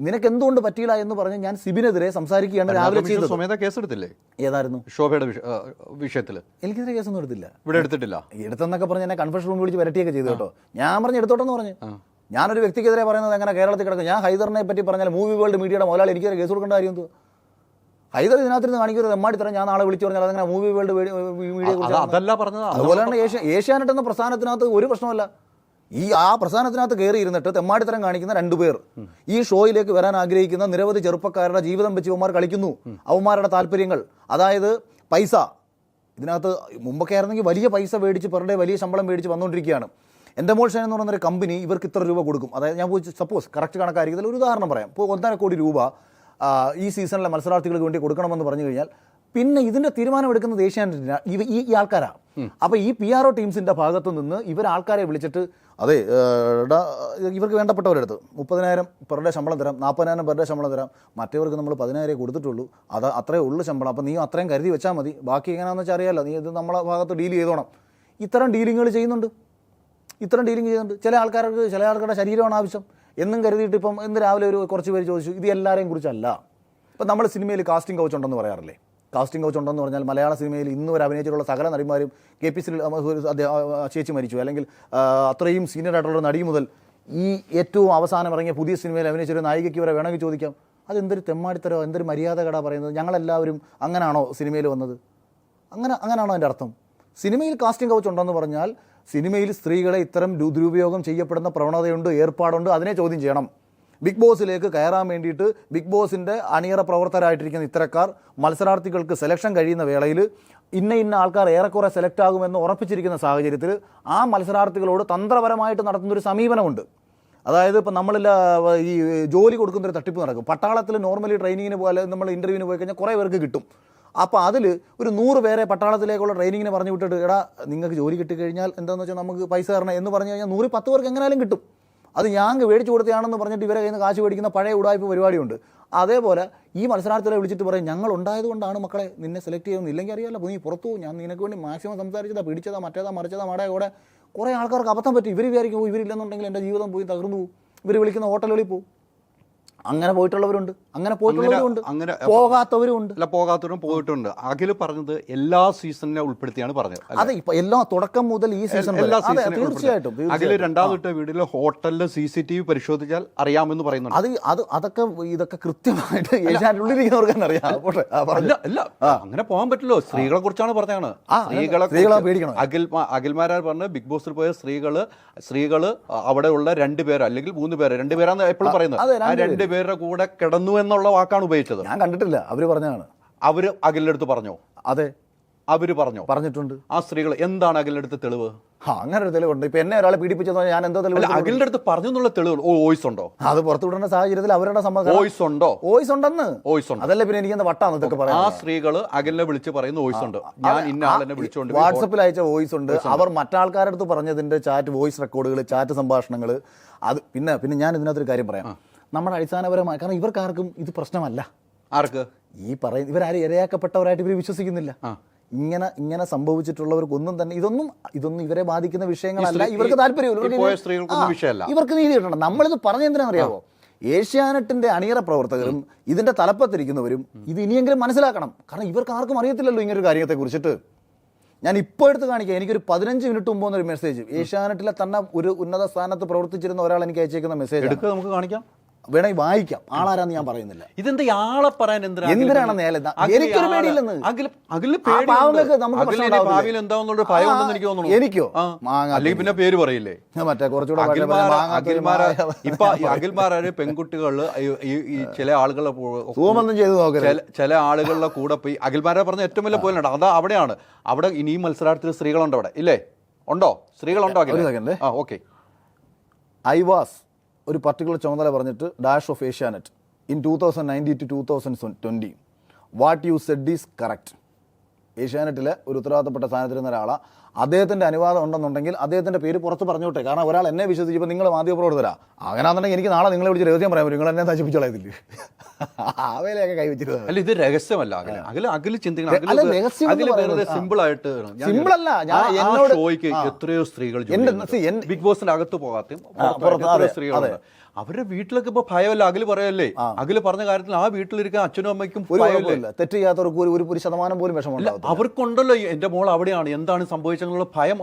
നിനക്ക് എന്തുകൊണ്ട് പറ്റിയില്ല എന്ന് പറഞ്ഞ് ഞാൻ സിബിനെതിരെ സംസാരിക്കുകയാണ് രാവിലെ ചെയ്തത്. കേസെടുത്തില്ലേ? ഏതായിരുന്നു? ശോഭയുടെ വിഷയത്തിൽ എനിക്കെതിരെ കേസൊന്നും എടുത്തില്ല. ഇവിടെ എടുത്തിട്ടില്ല. എടുത്തെന്നൊക്കെ പറഞ്ഞ് എന്നെ കൺഫെഷൻ റൂമിൽ വിളിച്ച് വരട്ടിയൊക്കെ ചെയ്തു കേട്ടോ. ഞാൻ പറഞ്ഞ് എടുത്തോട്ടെന്ന് പറഞ്ഞു. ഞാനൊരു വ്യക്തിക്കെതിരെ പറയുന്നത് എങ്ങനെ കേരളത്തിൽ കിടക്കും? ഞാൻ ഹൈദറിനെ പറ്റി പറഞ്ഞാൽ മൂവി വേൾഡ് മീഡിയയുടെ മുതലാളി എനിക്കെതിരെ കേസ് കൊടുക്കേണ്ട കാര്യം എന്തോ? ഹൈദർ ഇതിനകത്തിരുന്ന് കാണിക്കരുത് എമ്മാടി തരാം. ഞാൻ നാളെ വിളിച്ചു പറഞ്ഞാൽ അതങ്ങനെ മൂവി വേൾഡ് മീഡിയയെ കുറിച്ച് അതല്ല പറഞ്ഞത്. അതുപോലെയാണ് ഏഷ്യാനെറ്റ് എന്ന പ്രസ്ഥാനത്തിനകത്ത് ഒരു പ്രശ്നമല്ല. ആ പ്രസ്ഥാനത്തിനകത്ത് കയറി ഇരുന്നിട്ട് തെമ്മാടിത്തരം കാണിക്കുന്ന 2 പേർ ഈ ഷോയിലേക്ക് വരാൻ ആഗ്രഹിക്കുന്ന നിരവധി ചെറുപ്പക്കാരുടെ ജീവിതം വെച്ച് ഇവന്മാർ കളിക്കുന്നു. അവന്മാരുടെ താല്പര്യങ്ങൾ, അതായത് പൈസ. ഇതിനകത്ത് മുമ്പൊക്കെ ആയിരുന്നെങ്കിൽ വലിയ പൈസ മേടിച്ച് പെർ ഡേ വലിയ ശമ്പളം മേടിച്ച് വന്നുകൊണ്ടിരിക്കുകയാണ്. എൻ്റെ മോൾ ഷൈൻ എന്ന് പറയുന്നൊരു കമ്പനി ഇവർക്ക് ഇത്ര രൂപ കൊടുക്കും. അതായത് ഞാൻ പോയി സപ്പോസ് കറക്റ്റ് കണക്കായിരിക്കും, ഒരു ഉദാഹരണം പറയാം. ഇപ്പോൾ 1.5 കോടി രൂപ ഈ സീസണിലെ മത്സരാർത്ഥികൾക്ക് വേണ്ടി കൊടുക്കണമെന്ന് പറഞ്ഞു കഴിഞ്ഞാൽ പിന്നെ ഇതിൻ്റെ തീരുമാനം എടുക്കുന്നത് ഏഷ്യാനെറ്റിനാണ്, ഈ ആൾക്കാരാണ്. അപ്പോൾ ഈ PRO ടീംസിൻ്റെ ഭാഗത്തു നിന്ന് ആൾക്കാരെ വിളിച്ചിട്ട് അതെ ഇവർക്ക് വേണ്ടപ്പെട്ടവരെടുത്ത് 30,000 പെർ ഡേ ശമ്പളം തരാം, 40,000 പെർ ഡേ ശമ്പളം തരാം, മറ്റവർക്ക് നമ്മൾ 10,000 കൊടുത്തിട്ടുള്ളൂ, അത് അത്രേ ഉള്ളൂ ശമ്പളം, അപ്പോൾ നീ അത്രയും കരുതി വെച്ചാൽ മതി, ബാക്കി എങ്ങനെയാണെന്ന് വെച്ചാൽ അറിയാമല്ലോ, നീ ഇത് നമ്മളെ ഭാഗത്ത് ഡീൽ ചെയ്തോണം. ഇത്തരം ഡീലിങ്ങുകൾ ചെയ്യുന്നുണ്ട്. ചില ആൾക്കാരുടെ ശരീരമാണ് ആവശ്യം എന്നും കരുതിയിട്ട് ഇപ്പം ഇന്ന് രാവിലെ കുറച്ച് പേര് ചോദിച്ചു. ഇത് എല്ലാവരെയും കുറിച്ചല്ല. ഇപ്പം നമ്മൾ സിനിമയിൽ കാസ്റ്റിംഗ് കൗച്ച് ഉണ്ടെന്ന് പറയാറില്ലേ? കാസ്റ്റിംഗ് കൗച്ച് ഉണ്ടെന്ന് പറഞ്ഞാൽ മലയാള സിനിമയിൽ ഇന്ന് വരെ അഭിനയിച്ചിട്ടുള്ള സകല നടിമാരും KPC ചേച്ചി മരിച്ചു, അല്ലെങ്കിൽ അത്രയും സീനിയർ ആയിട്ടുള്ള നടി മുതൽ ഈ ഏറ്റവും അവസാനം ഇറങ്ങിയ പുതിയ സിനിമയിൽ അഭിനയിച്ചൊരു നായികയ്ക്ക് വരെ വേണമെങ്കിൽ ചോദിക്കാം, അതെന്തൊരു തെമ്മാടിത്തരോ എന്തൊരു മര്യാദ കടാ പറയുന്നത്? ഞങ്ങളെല്ലാവരും അങ്ങനാണോ സിനിമയിൽ വന്നത്? അങ്ങനാണോ അതിൻ്റെ അർത്ഥം? സിനിമയിൽ കാസ്റ്റിംഗ് കൗച്ച് ഉണ്ടെന്ന് പറഞ്ഞാൽ സിനിമയിൽ സ്ത്രീകളെ ഇത്തരം ദുരുപയോഗം ചെയ്യപ്പെടുന്ന പ്രവണതയുണ്ട്, ഏർപ്പാടുണ്ട്, അതിനെ ചോദ്യം ചെയ്യണം. ബിഗ് ബോസിലേക്ക് കയറാൻ വേണ്ടിയിട്ട് ബിഗ് ബോസിൻ്റെ അണിയറ പ്രവർത്തകരായിട്ടിരിക്കുന്ന ഇത്തരക്കാർ മത്സരാർത്ഥികൾക്ക് സെലക്ഷൻ കഴിയുന്ന വേളയിൽ ഇന്ന ആൾക്കാർ ഏറെക്കുറെ സെലക്ട് ആകുമെന്ന് ഉറപ്പിച്ചിരിക്കുന്ന സാഹചര്യത്തിൽ ആ മത്സരാർത്ഥികളോട് തന്ത്രപരമായിട്ട് നടത്തുന്നൊരു സമീപനമുണ്ട്. അതായത് ഇപ്പോൾ നമ്മളിൽ ഈ ജോലി കൊടുക്കുന്നൊരു തട്ടിപ്പ് നടക്കും. പട്ടാളത്തിൽ നോർമലി ട്രെയിനിങ്ങിന് പോലെ നമ്മൾ ഇൻ്റർവ്യൂവിന് പോയി കഴിഞ്ഞാൽ കുറേ പേർക്ക് കിട്ടും. അപ്പോൾ അതിൽ ഒരു 100 പേരെ പട്ടാളത്തിലേക്കുള്ള ട്രെയിനിങ്ങിന് പറഞ്ഞു വിട്ടിട്ട് എടാ നിങ്ങൾക്ക് ജോലി കിട്ടിക്കഴിഞ്ഞാൽ എന്താണെന്ന് വെച്ചാൽ നമുക്ക് പൈസ തരണം എന്ന് പറഞ്ഞു കഴിഞ്ഞാൽ 110 പേർക്ക് എങ്ങനെയാലും കിട്ടും. അത് ഞാൻ മേടിച്ചു കൊടുത്തതാണെന്ന് പറഞ്ഞിട്ട് ഇവരെ കയ്യിൽ നിന്ന് കാശ് മേടിക്കുന്ന പഴയ ഉടായ്പ പരിപാടിയുണ്ട്. അതേപോലെ ഈ മത്സരാർത്ഥികളെ വിളിച്ചിട്ട് പറയും ഞങ്ങൾ ഉണ്ടായത് കൊണ്ടാണ് മക്കളെ നിന്നെ സെലക്ട് ചെയ്യുന്നത്, ഇല്ലെങ്കിൽ അറിയാമല്ലോ നീ പുറത്തു പോകും, ഞാൻ നിനക്ക് വേണ്ടി മാക്സിമം സംസാരിച്ചതാ, പിടിച്ചതാ, മറ്റേതാ മറിച്ചതാ മടേ കൂടെ. കുറേ ആൾക്കാർക്ക് അബദ്ധം പറ്റും. ഇവർ വിചാരിക്കും ഇവരില്ലെന്നുണ്ടെങ്കിൽ എൻ്റെ ജീവിതം പോയി തകർന്നു പോകും, ഇവർ വിളിക്കുന്ന ഹോട്ടലുകളിൽ പോകും. അങ്ങനെ പോയിട്ടുള്ളവരുണ്ട്, പോകാത്തവരുണ്ട്. പോകാത്തവരും പോയിട്ടുണ്ട്. അഖിൽ പറഞ്ഞത് എല്ലാ സീസണിനെ ഉൾപ്പെടുത്തിയാണ് പറഞ്ഞത്. അതെ, ഇപ്പൊ എല്ലാ തുടക്കം മുതൽ ഈ സീസൺ തീർച്ചയായിട്ടും. അഖിൽ രണ്ടാമത്തെ വീട്ടിൽ ഹോട്ടലിൽ CCTV പരിശോധിച്ചാൽ അറിയാമെന്ന് പറയുന്നുണ്ട്. ഇതൊക്കെ കൃത്യമായിട്ട് ഏഷ്യാനെറ്റിലുള്ളിരിക്കുന്നവർക്ക് തന്നെ അറിയാം. അല്ല അങ്ങനെ പോകാൻ പറ്റില്ലോ. സ്ത്രീകളെ കുറിച്ചാണ് പറഞ്ഞാണ്. സ്ത്രീകളെ പേടിക്കണം. അഖിൽമാരാർ പറഞ്ഞ ബിഗ് ബോസിൽ പോയ സ്ത്രീകള് അവിടെ ഉള്ള 2 പേര് അല്ലെങ്കിൽ 3 പേര്, 2 പേരാന്ന് എപ്പോഴും പറയുന്നത്. ആ 2 പേരുടെ കൂടെ കിടന്നു എന്നുള്ള വാക്കാണ് ഉപയോഗിച്ചത്. ഞാൻ കണ്ടിട്ടില്ല, അവര് പറഞ്ഞാണ്. അവര് അഖിലിന്റെ അടുത്ത് പറഞ്ഞോ? അതെ, അവര് പറഞ്ഞിട്ടുണ്ട്. ആ സ്ത്രീകൾ എന്താണ് അഖിലിന്റെ അടുത്ത് തെളിവ്? അങ്ങനെ ഒരു തെളിവുണ്ട്. ഇപ്പൊ എന്നെ ഒരാളെ പീഡിപ്പിച്ചതോ ഞാൻ എന്തോ തെളിവ്? അഖിലിന്റെ അടുത്ത് പറഞ്ഞു എന്നുള്ള തെളിവ് വോയിസ് ഉണ്ടോ? അത് പുറത്തുവിടുന്ന സാഹചര്യത്തിൽ അവരുടെ വോയിസ് ഉണ്ടോ? വോയിസ് ഉണ്ടെന്ന്. അതല്ലേ പിന്നെ എനിക്ക് വട്ടാണ് ഇതൊക്കെ പറയാം. ആ സ്ത്രീകള് അഖിലിനെ വിളിച്ച് പറയുന്ന വോയിസ് ഉണ്ട്. ഞാൻ ഇന്ന ആളിനെ വിളിച്ചോണ്ട് വാട്സപ്പിൽ അയച്ച വോയിസ് ഉണ്ട്. അവർ മറ്റാൾക്കാരുടെ അടുത്ത് പറഞ്ഞതിന്റെ ചാറ്റ് വോയിസ് റെക്കോർഡുകൾ, ചാറ്റ് സംഭാഷണങ്ങൾ. അത് പിന്നെ ഞാൻ ഇതിനകത്തൊരു കാര്യം പറയാം. നമ്മുടെ അടിസ്ഥാനപരമായ, കാരണം ഇവർക്കാർക്കും ഇത് പ്രശ്നമല്ല. ആർക്ക്? ഈ പറയുന്ന ഇവരാരും ഇരയാക്കപ്പെട്ടവരായിട്ട് ഇവർ വിശ്വസിക്കുന്നില്ല. ഇങ്ങനെ സംഭവിച്ചിട്ടുള്ളവർക്കൊന്നും തന്നെ ഇതൊന്നും ഇവരെ ബാധിക്കുന്ന വിഷയങ്ങളല്ല. ഇവർക്ക് താല്പര്യമില്ല, ഇവർക്ക് നീതി കിട്ടണം. നമ്മളിത് പറഞ്ഞ എന്തിനാണെന്നറിയാമോ? ഏഷ്യാനെറ്റിന്റെ അണിയറ പ്രവർത്തകരും ഇതിന്റെ തലപ്പത്തിരിക്കുന്നവരും ഇത് ഇനിയെങ്കിലും മനസ്സിലാക്കണം. കാരണം ഇവർക്ക് ആർക്കും അറിയത്തില്ലല്ലോ ഇങ്ങനൊരു കാര്യത്തെ കുറിച്ചിട്ട്. ഞാൻ ഇപ്പോൾ എടുത്ത് കാണിക്കാം. എനിക്കൊരു 15 മിനിറ്റ് മുമ്പ് വന്നൊരു മെസ്സേജ്, ഏഷ്യാനെറ്റിലെ തന്നെ ഒരു ഉന്നത സ്ഥാനത്ത് പ്രവർത്തിച്ചിരുന്ന ഒരാൾ എനിക്ക് അയച്ചേക്കുന്ന മെസ്സേജ് നമുക്ക് കാണിക്കാം, വേണമെങ്കിൽ വായിക്കാം. ആളാരാന്ന് ഞാൻ പറയുന്നില്ല. ഇതെന്താ ആളെ പറയാൻ എന്തിനാണ് എനിക്കൊരു പേടിയില്ലെന്ന്. എനിക്കോ അല്ലെങ്കിൽ പിന്നെ പേര് പറയില്ലേ മറ്റേ കുറച്ചുകൂടെ അഖിൽമാരാര് പെൺകുട്ടികളില് ഈ ചില ആളുകളെ സൂമൊന്നും ചെയ്ത് നോക്കരുത്. ചില ആളുകളുടെ കൂടെ പോയി അഖിൽമാരെ പറഞ്ഞ ഏറ്റവും വലിയ പോയിന്റ് അതാ അവിടെയാണ്. അവിടെ ഇനിയും മത്സരാർത്ഥികൾ സ്ത്രീകളുണ്ടോ അവിടെ ഇല്ലേ? ഉണ്ടോ? സ്ത്രീകളുണ്ടോ? ഓക്കെ. ഐ വാസ് ഒരു പർട്ടിക്കുലർ ചുമതല പറഞ്ഞിട്ട് dash of Asianet in 2019 to 2020 what you said is correct. ഏഷ്യാനെറ്റിലെ ഒരു ഉത്തരവാദിത്തപ്പെട്ട സ്ഥാനത്തിരുന്ന ഒരാളാണ്. അദ്ദേഹത്തിൻ്റെ അനുവാദം ഉണ്ടെന്നുണ്ടെങ്കിൽ അദ്ദേഹത്തിൻ്റെ പേര് പുറത്ത് പറഞ്ഞോട്ടെ. കാരണം ഒരാൾ എന്നെ വിശ്വസിച്ചപ്പോൾ നിങ്ങൾ മാധ്യമപ്രവർത്തകരാ, അങ്ങനെയാണെന്നുണ്ടെങ്കിൽ എനിക്ക് നാളെ നിങ്ങളെ വിളിച്ച് രഹസ്യം പറയാൻ പറ്റും. നിങ്ങൾ എന്നെ നശിപ്പിച്ചോളാതില്ല. ആ വേലയൊക്കെ കൈവച്ചിരുന്നത്. അല്ല, ഇത് രഹസ്യമല്ല. സിമ്പിൾ ആയിട്ട് സിമ്പിളല്ല. ഞാൻ എന്നോട് എത്രയോ സ്ത്രീകൾ ബിഗ് ബോസിന്റെ അകത്ത് പോകാത്ത സ്ത്രീകളുണ്ട്. അവരുടെ വീട്ടിലൊക്കെ ഇപ്പൊ ഭയമല്ല. അഖില് പറയല്ലേ, അഖില് പറഞ്ഞ കാര്യത്തിൽ ആ വീട്ടിലിരിക്കാൻ അച്ഛനും അമ്മയ്ക്കും തെറ്റ് ചെയ്യാത്തവർക്ക് ഒരു ശതമാനം പോലും വിഷമമില്ല. അവർക്കുണ്ടല്ലോ എന്റെ മോൾ അവിടെയാണ്, എന്താണ് സംഭവിച്ചെന്നുള്ള ഭയം.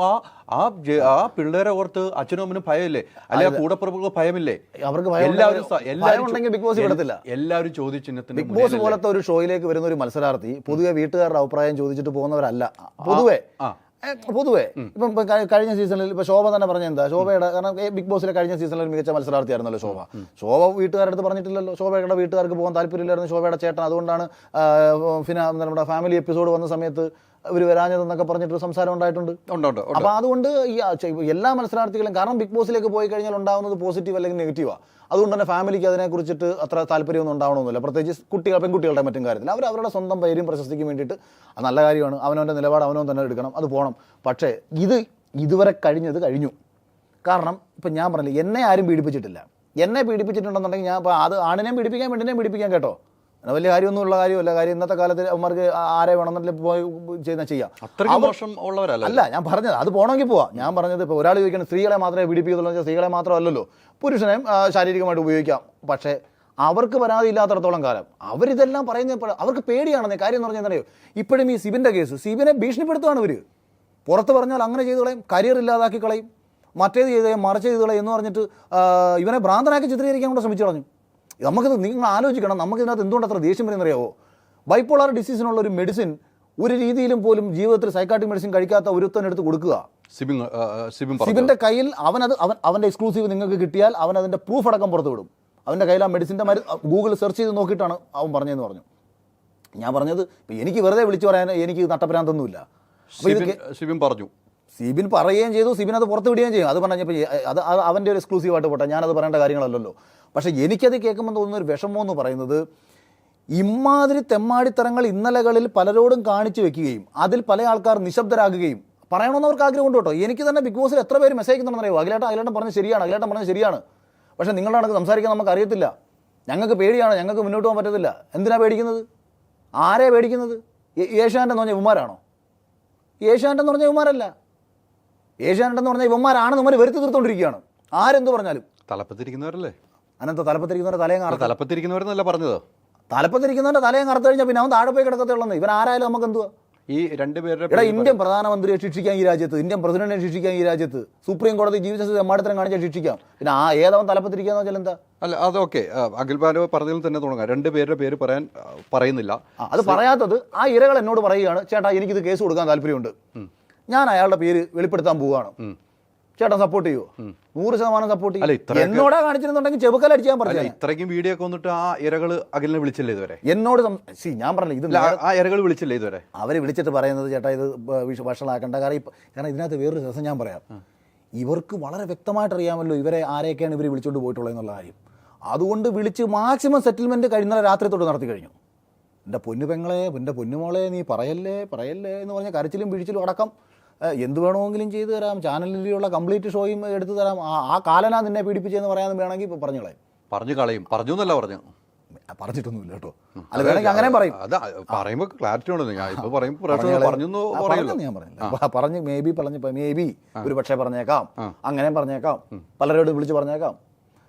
ആ പിള്ളേരെ ഓർത്ത് അച്ഛനും അമ്മനും ഭയമില്ലേ? അല്ലെ കൂടപ്പുറപ്പുകൾക്ക് ഭയമില്ലേ? അവർക്ക് എല്ലാവരും ചോദ്യചിഹ്നത്തിന്. ബിഗ് ബോസ് പോലത്തെ ഒരു ഷോയിലേക്ക് വരുന്ന ഒരു മത്സരാർത്ഥി പൊതുവെ വീട്ടുകാരുടെ അഭിപ്രായം ചോദിച്ചിട്ട് പോകുന്നവരല്ല. പൊതുവെ ഇപ്പം കഴിഞ്ഞ സീസണിൽ ഇപ്പൊ ശോഭ തന്നെ പറഞ്ഞ എന്താ, ശോഭയുടെ കാരണം ബിഗ് ബോസിലെ കഴിഞ്ഞ സീസണിൽ മികച്ച മത്സരാർത്ഥിയായിരുന്നല്ലോ ശോഭ വീട്ടുകാരുടെ പറഞ്ഞിട്ടില്ലല്ലോ. ശോഭയുടെ വീട്ടുകാർക്ക് പോകാൻ താല്പര്യമില്ലായിരുന്നു ശോഭയുടെ ചേട്ടൻ. അതുകൊണ്ടാണ് നമ്മുടെ ഫാമിലി എപ്പിസോഡ് വന്ന സമയത്ത് ഇവർ വരാഞ്ഞതെന്നൊക്കെ പറഞ്ഞിട്ട് സംസാരം ഉണ്ടായിട്ടുണ്ട്. അപ്പൊ അതുകൊണ്ട് ഈ എല്ലാ മത്സരാർത്ഥികളും, കാരണം ബിഗ് ബോസിലേക്ക് പോയി കഴിഞ്ഞാൽ ഉണ്ടാവുന്നത് പോസിറ്റീവ് അല്ലെങ്കിൽ നെഗറ്റീവാണ്. അതുകൊണ്ട് തന്നെ ഫാമിലിക്ക് അതിനെക്കുറിച്ചിട്ട് അത്ര താല്പര്യമൊന്നും ഉണ്ടാവണമെന്നില്ല. പ്രത്യേകിച്ച് പെൺകുട്ടികളുടെ മറ്റും കാര്യത്തിൽ അവരുടെ സ്വന്തം പേരും പ്രശസ്തിക്കും വേണ്ടിയിട്ട് നല്ല കാര്യമാണ്. അവനവൻ്റെ നിലപാട് അവനവൻ തന്നെ എടുക്കണം, അത് പോകണം. പക്ഷേ ഇതുവരെ കഴിഞ്ഞു. കാരണം ഇപ്പം ഞാൻ പറഞ്ഞില്ല, എന്നെ ആരും പീഡിപ്പിച്ചിട്ടില്ല. എന്നെ പീഡിപ്പിച്ചിട്ടുണ്ടെന്നുണ്ടെങ്കിൽ ഞാൻ അത് ആണിനെയും പീഡിപ്പിക്കാൻ പെണ്ണിനെയും പീഡിപ്പിക്കാൻ കേട്ടോ, വലിയ കാര്യമൊന്നുമുള്ള കാര്യമല്ല. കാര്യം ഇന്നത്തെ കാലത്ത് അവർക്ക് ആരെ വേണമെന്നില്ല പോയി ചെയ്യാം. അല്ല ഞാൻ പറഞ്ഞത്, അത് പോകണമെങ്കിൽ പോവാം. ഞാൻ പറഞ്ഞത് ഇപ്പോൾ ഒരാൾ ചോദിക്കണം സ്ത്രീകളെ മാത്രമേ പീഡിപ്പിക്കുള്ളൂ, സ്ത്രീകളെ മാത്രമല്ലല്ലോ, പുരുഷനെയും ശാരീരികമായിട്ട് ഉപയോഗിക്കാം. പക്ഷേ അവർക്ക് പരാതി ഇല്ലാത്തടത്തോളം കാലം അവരിതെല്ലാം പറയുന്നപ്പോൾ അവർക്ക് പേടിയാണെന്നേ. കാര്യം എന്ന് പറഞ്ഞാൽ അറിയോ, ഇപ്പോഴും ഈ സിബിൻ്റെ കേസ്, സിബിനെ ഭീഷണിപ്പെടുത്തുകയാണ് ഇവർ. പുറത്ത് പറഞ്ഞാൽ അങ്ങനെ ചെയ്ത് കളയും, കരിയർ ഇല്ലാതാക്കി കളയും, മറ്റേത് ചെയ്ത് മറിച്ച് ചെയ്ത് കളയും എന്ന് പറഞ്ഞിട്ട് ഇവനെ ഭ്രാന്തനാക്കി ചിത്രീകരിക്കാൻ കൂടെ ശ്രമിച്ചു കളഞ്ഞു. നമുക്കിത് നിങ്ങൾ ആലോചിക്കണം, നമുക്കിതിനകത്ത് എന്തുകൊണ്ട് അത്ര ദേഷ്യം വരുന്നറിയാവോ? ബൈപ്പോളാർ ഡിസീസിനുള്ള ഒരു മെഡിസിൻ ഒരു രീതിയിലും പോലും ജീവിതത്തിൽ സൈക്കാട്രിക് മെഡിസിൻ കഴിക്കാത്ത ഒരുത്തൻ എടുത്ത് കൊടുക്കുക. സിബിന്റെ കയ്യിൽ അവന്റെ എക്സ്ക്ലൂസീവ് നിങ്ങൾക്ക് കിട്ടിയാൽ അവൻ അതിന്റെ പ്രൂഫ് അടക്കം പുറത്തു വിടും. അവന്റെ കയ്യിൽ ആ മെഡിസിന്റെ ഗൂഗിൾ സെർച്ച് ചെയ്ത് നോക്കിയിട്ടാണ് അവൻ പറഞ്ഞതെന്ന് പറഞ്ഞു. ഞാൻ പറഞ്ഞത് എനിക്ക് വെറുതെ വിളിച്ചു പറയാൻ എനിക്ക് നട്ടപ്രാന്തൊന്നുമില്ല. സിബിൻ പറയുകയും ചെയ്തു, സിബിൻ അത് പുറത്ത് വിടുകയും ചെയ്യും. അത് പറഞ്ഞപ്പോൾ അത് അവൻ്റെ ഒരു എക്സ്ക്ലൂസീവായിട്ട് പോട്ടെ, ഞാനത് പറയേണ്ട കാര്യങ്ങളല്ലല്ലോ. പക്ഷേ എനിക്കത് കേൾക്കുമ്പോൾ തോന്നുന്നൊരു വിഷമം എന്ന് പറയുന്നത്, ഇമാതിരി തെമ്മാടിത്തരങ്ങൾ ഇന്നലകളിൽ പലരോടും കാണിച്ചു വെക്കുകയും അതിൽ പല ആൾക്കാർ നിശബ്ദരാകുകയും പറയണമെന്ന് അവർക്ക് ആഗ്രഹമുണ്ട് കേട്ടോ. എനിക്ക് തന്നെ ബിഗ് ബോസിൽ എത്ര പേര് മെസ്സേജ് അയക്കുന്നുണ്ടെന്നറിയോ, അഖിലേട്ടൻ പറഞ്ഞത് ശരിയാണ്, പക്ഷേ നിങ്ങളുടെ കണക്ക് സംസാരിക്കാൻ നമുക്ക് അറിയത്തില്ല, ഞങ്ങൾക്ക് പേടിയാണ്, ഞങ്ങൾക്ക് മുന്നോട്ട് പോകാൻ പറ്റത്തില്ല. എന്തിനാണ് പേടിക്കുന്നത്? ആരെയാണ് പേടിക്കുന്നത്? ഏഷ്യാനെറ്റ് എന്ന് പറഞ്ഞ ഇവന്മാരാണോ? ഏഷ്യാനെറ്റ് എന്ന് പറഞ്ഞ ഇവന്മാരല്ല. ഏഷ്യാനെറ്റ് എന്ന് പറഞ്ഞാൽ ഇവന്മാരാണ് നമ്മൾ വരുത്തി തീർത്തുകൊണ്ടിരിക്കുകയാണ്. ആരെന്ത് പറഞ്ഞാലും തലപ്പത്തിരിക്കുന്നവരല്ലേ. അനന്ത തലപ്പത്തിരിക്കുന്നവരുടെ തലപ്പത്തിരിക്കുന്നവരെന്നല്ല പറഞ്ഞത്. തലപ്പത്തിരിക്കുന്നവരുടെ തലയും കറുത്ത് കഴിഞ്ഞാൽ പിന്നെ അവൻ താഴെ പോയി കിടക്കത്തുള്ളൂ. ഇവൻ ആരായാലും നമുക്ക് എന്തുവാ? ഈ രണ്ടുപേരുടെ ഇന്ത്യൻ പ്രധാനമന്ത്രിയെ ശിക്ഷിക്കാൻ ഈ രാജ്യത്ത്, ഇന്ത്യൻ പ്രസിഡന്റിനെ ശിക്ഷിക്കാൻ ഈ രാജ്യത്ത്, സുപ്രീം കോടതി ജീവിച്ച എമ്മാടത്തരം കാണിച്ചാൽ ശിക്ഷിക്കാം. പിന്നെ ഏതവൻ തലപ്പത്തിരിക്കാന്ന് വെച്ചാൽ എന്താ? അല്ല അതൊക്കെ അഖിൽമാരോ പറഞ്ഞതിൽ തന്നെ തുടങ്ങാം. രണ്ടുപേരുടെ പേര് പറയുന്നില്ല. അത് പറയാത്തത് ആ ഇരകൾ എന്നോട് പറയുകയാണ്, ചേട്ടാ എനിക്കിത് കേസ് കൊടുക്കാൻ താല്പര്യമുണ്ട്, ഞാൻ അയാളുടെ പേര് വെളിപ്പെടുത്താൻ പോവുകയാണ്, ചേട്ടാ സപ്പോർട്ട് ചെയ്യുമോ? 100% സപ്പോർട്ട് ചെയ്യും. എന്നോടാ കാണിച്ചിരുന്നുണ്ടെങ്കിൽ ചെബുക്കലടിച്ചാൻ പറഞ്ഞു. ഇത്രയ്ക്കും വീഡിയോ ഒക്കെ വന്നിട്ട് ആ ഇരകള് അഖിലിനെ വിളിച്ചില്ലേ ഇതുവരെ? എന്നോട് ഞാൻ പറഞ്ഞില്ല, ഇത് ആ ഇരകൾ വിളിച്ചില്ലേ ഇതുവരെ? അവര് വിളിച്ചിട്ട് പറയുന്നത്, ചേട്ടാ ഇത് വഷളാക്കണ്ട. കാരണം ഇതിനകത്ത് വേറൊരു രസം ഞാൻ പറയാം. ഇവർക്ക് വളരെ വ്യക്തമായിട്ട് അറിയാമല്ലോ ഇവരെ ആരെയൊക്കെയാണ് ഇവർ വിളിച്ചുകൊണ്ട് പോയിട്ടുള്ളത് എന്നുള്ള കാര്യം. അതുകൊണ്ട് വിളിച്ച് മാക്സിമം സെറ്റിൽമെന്റ് ഇന്നലെ രാത്രി തൊട്ട് നടത്തി കഴിഞ്ഞു. എൻ്റെ പൊന്നു പെങ്ങളെ, എൻ്റെ പൊന്നുമോളെ, നീ പറയല്ലേ എന്ന് പറഞ്ഞ കരച്ചിലും പിഴിച്ചിലും അടക്കം എന്ത് വേണമെങ്കിലും ചെയ്തു തരാം, ചാനലിലുള്ള കംപ്ലീറ്റ് ഷോയും എടുത്തു തരാം, ആ കാലനാ നിന്നെ പീഡിപ്പിച്ചെന്ന് പറയാമെന്ന് വേണമെങ്കിൽ ഇപ്പോൾ പറഞ്ഞു കളയും. പറഞ്ഞൊന്നുമില്ല പറഞ്ഞിട്ടൊന്നുമില്ല കേട്ടോ. അല്ല വേണമെങ്കിൽ അങ്ങനെ പറയും. പറയുമ്പോൾ ക്ലാരിറ്റി ഉണ്ടെന്ന് ഞാൻ ഇപ്പോൾ പറയുമ്പോൾ ഞാൻ പറഞ്ഞില്ല, മേ ബി ഒരു പക്ഷേ പറഞ്ഞേക്കാം, അങ്ങനെ പറഞ്ഞേക്കാം, പലരോടും വിളിച്ച് പറഞ്ഞേക്കാം.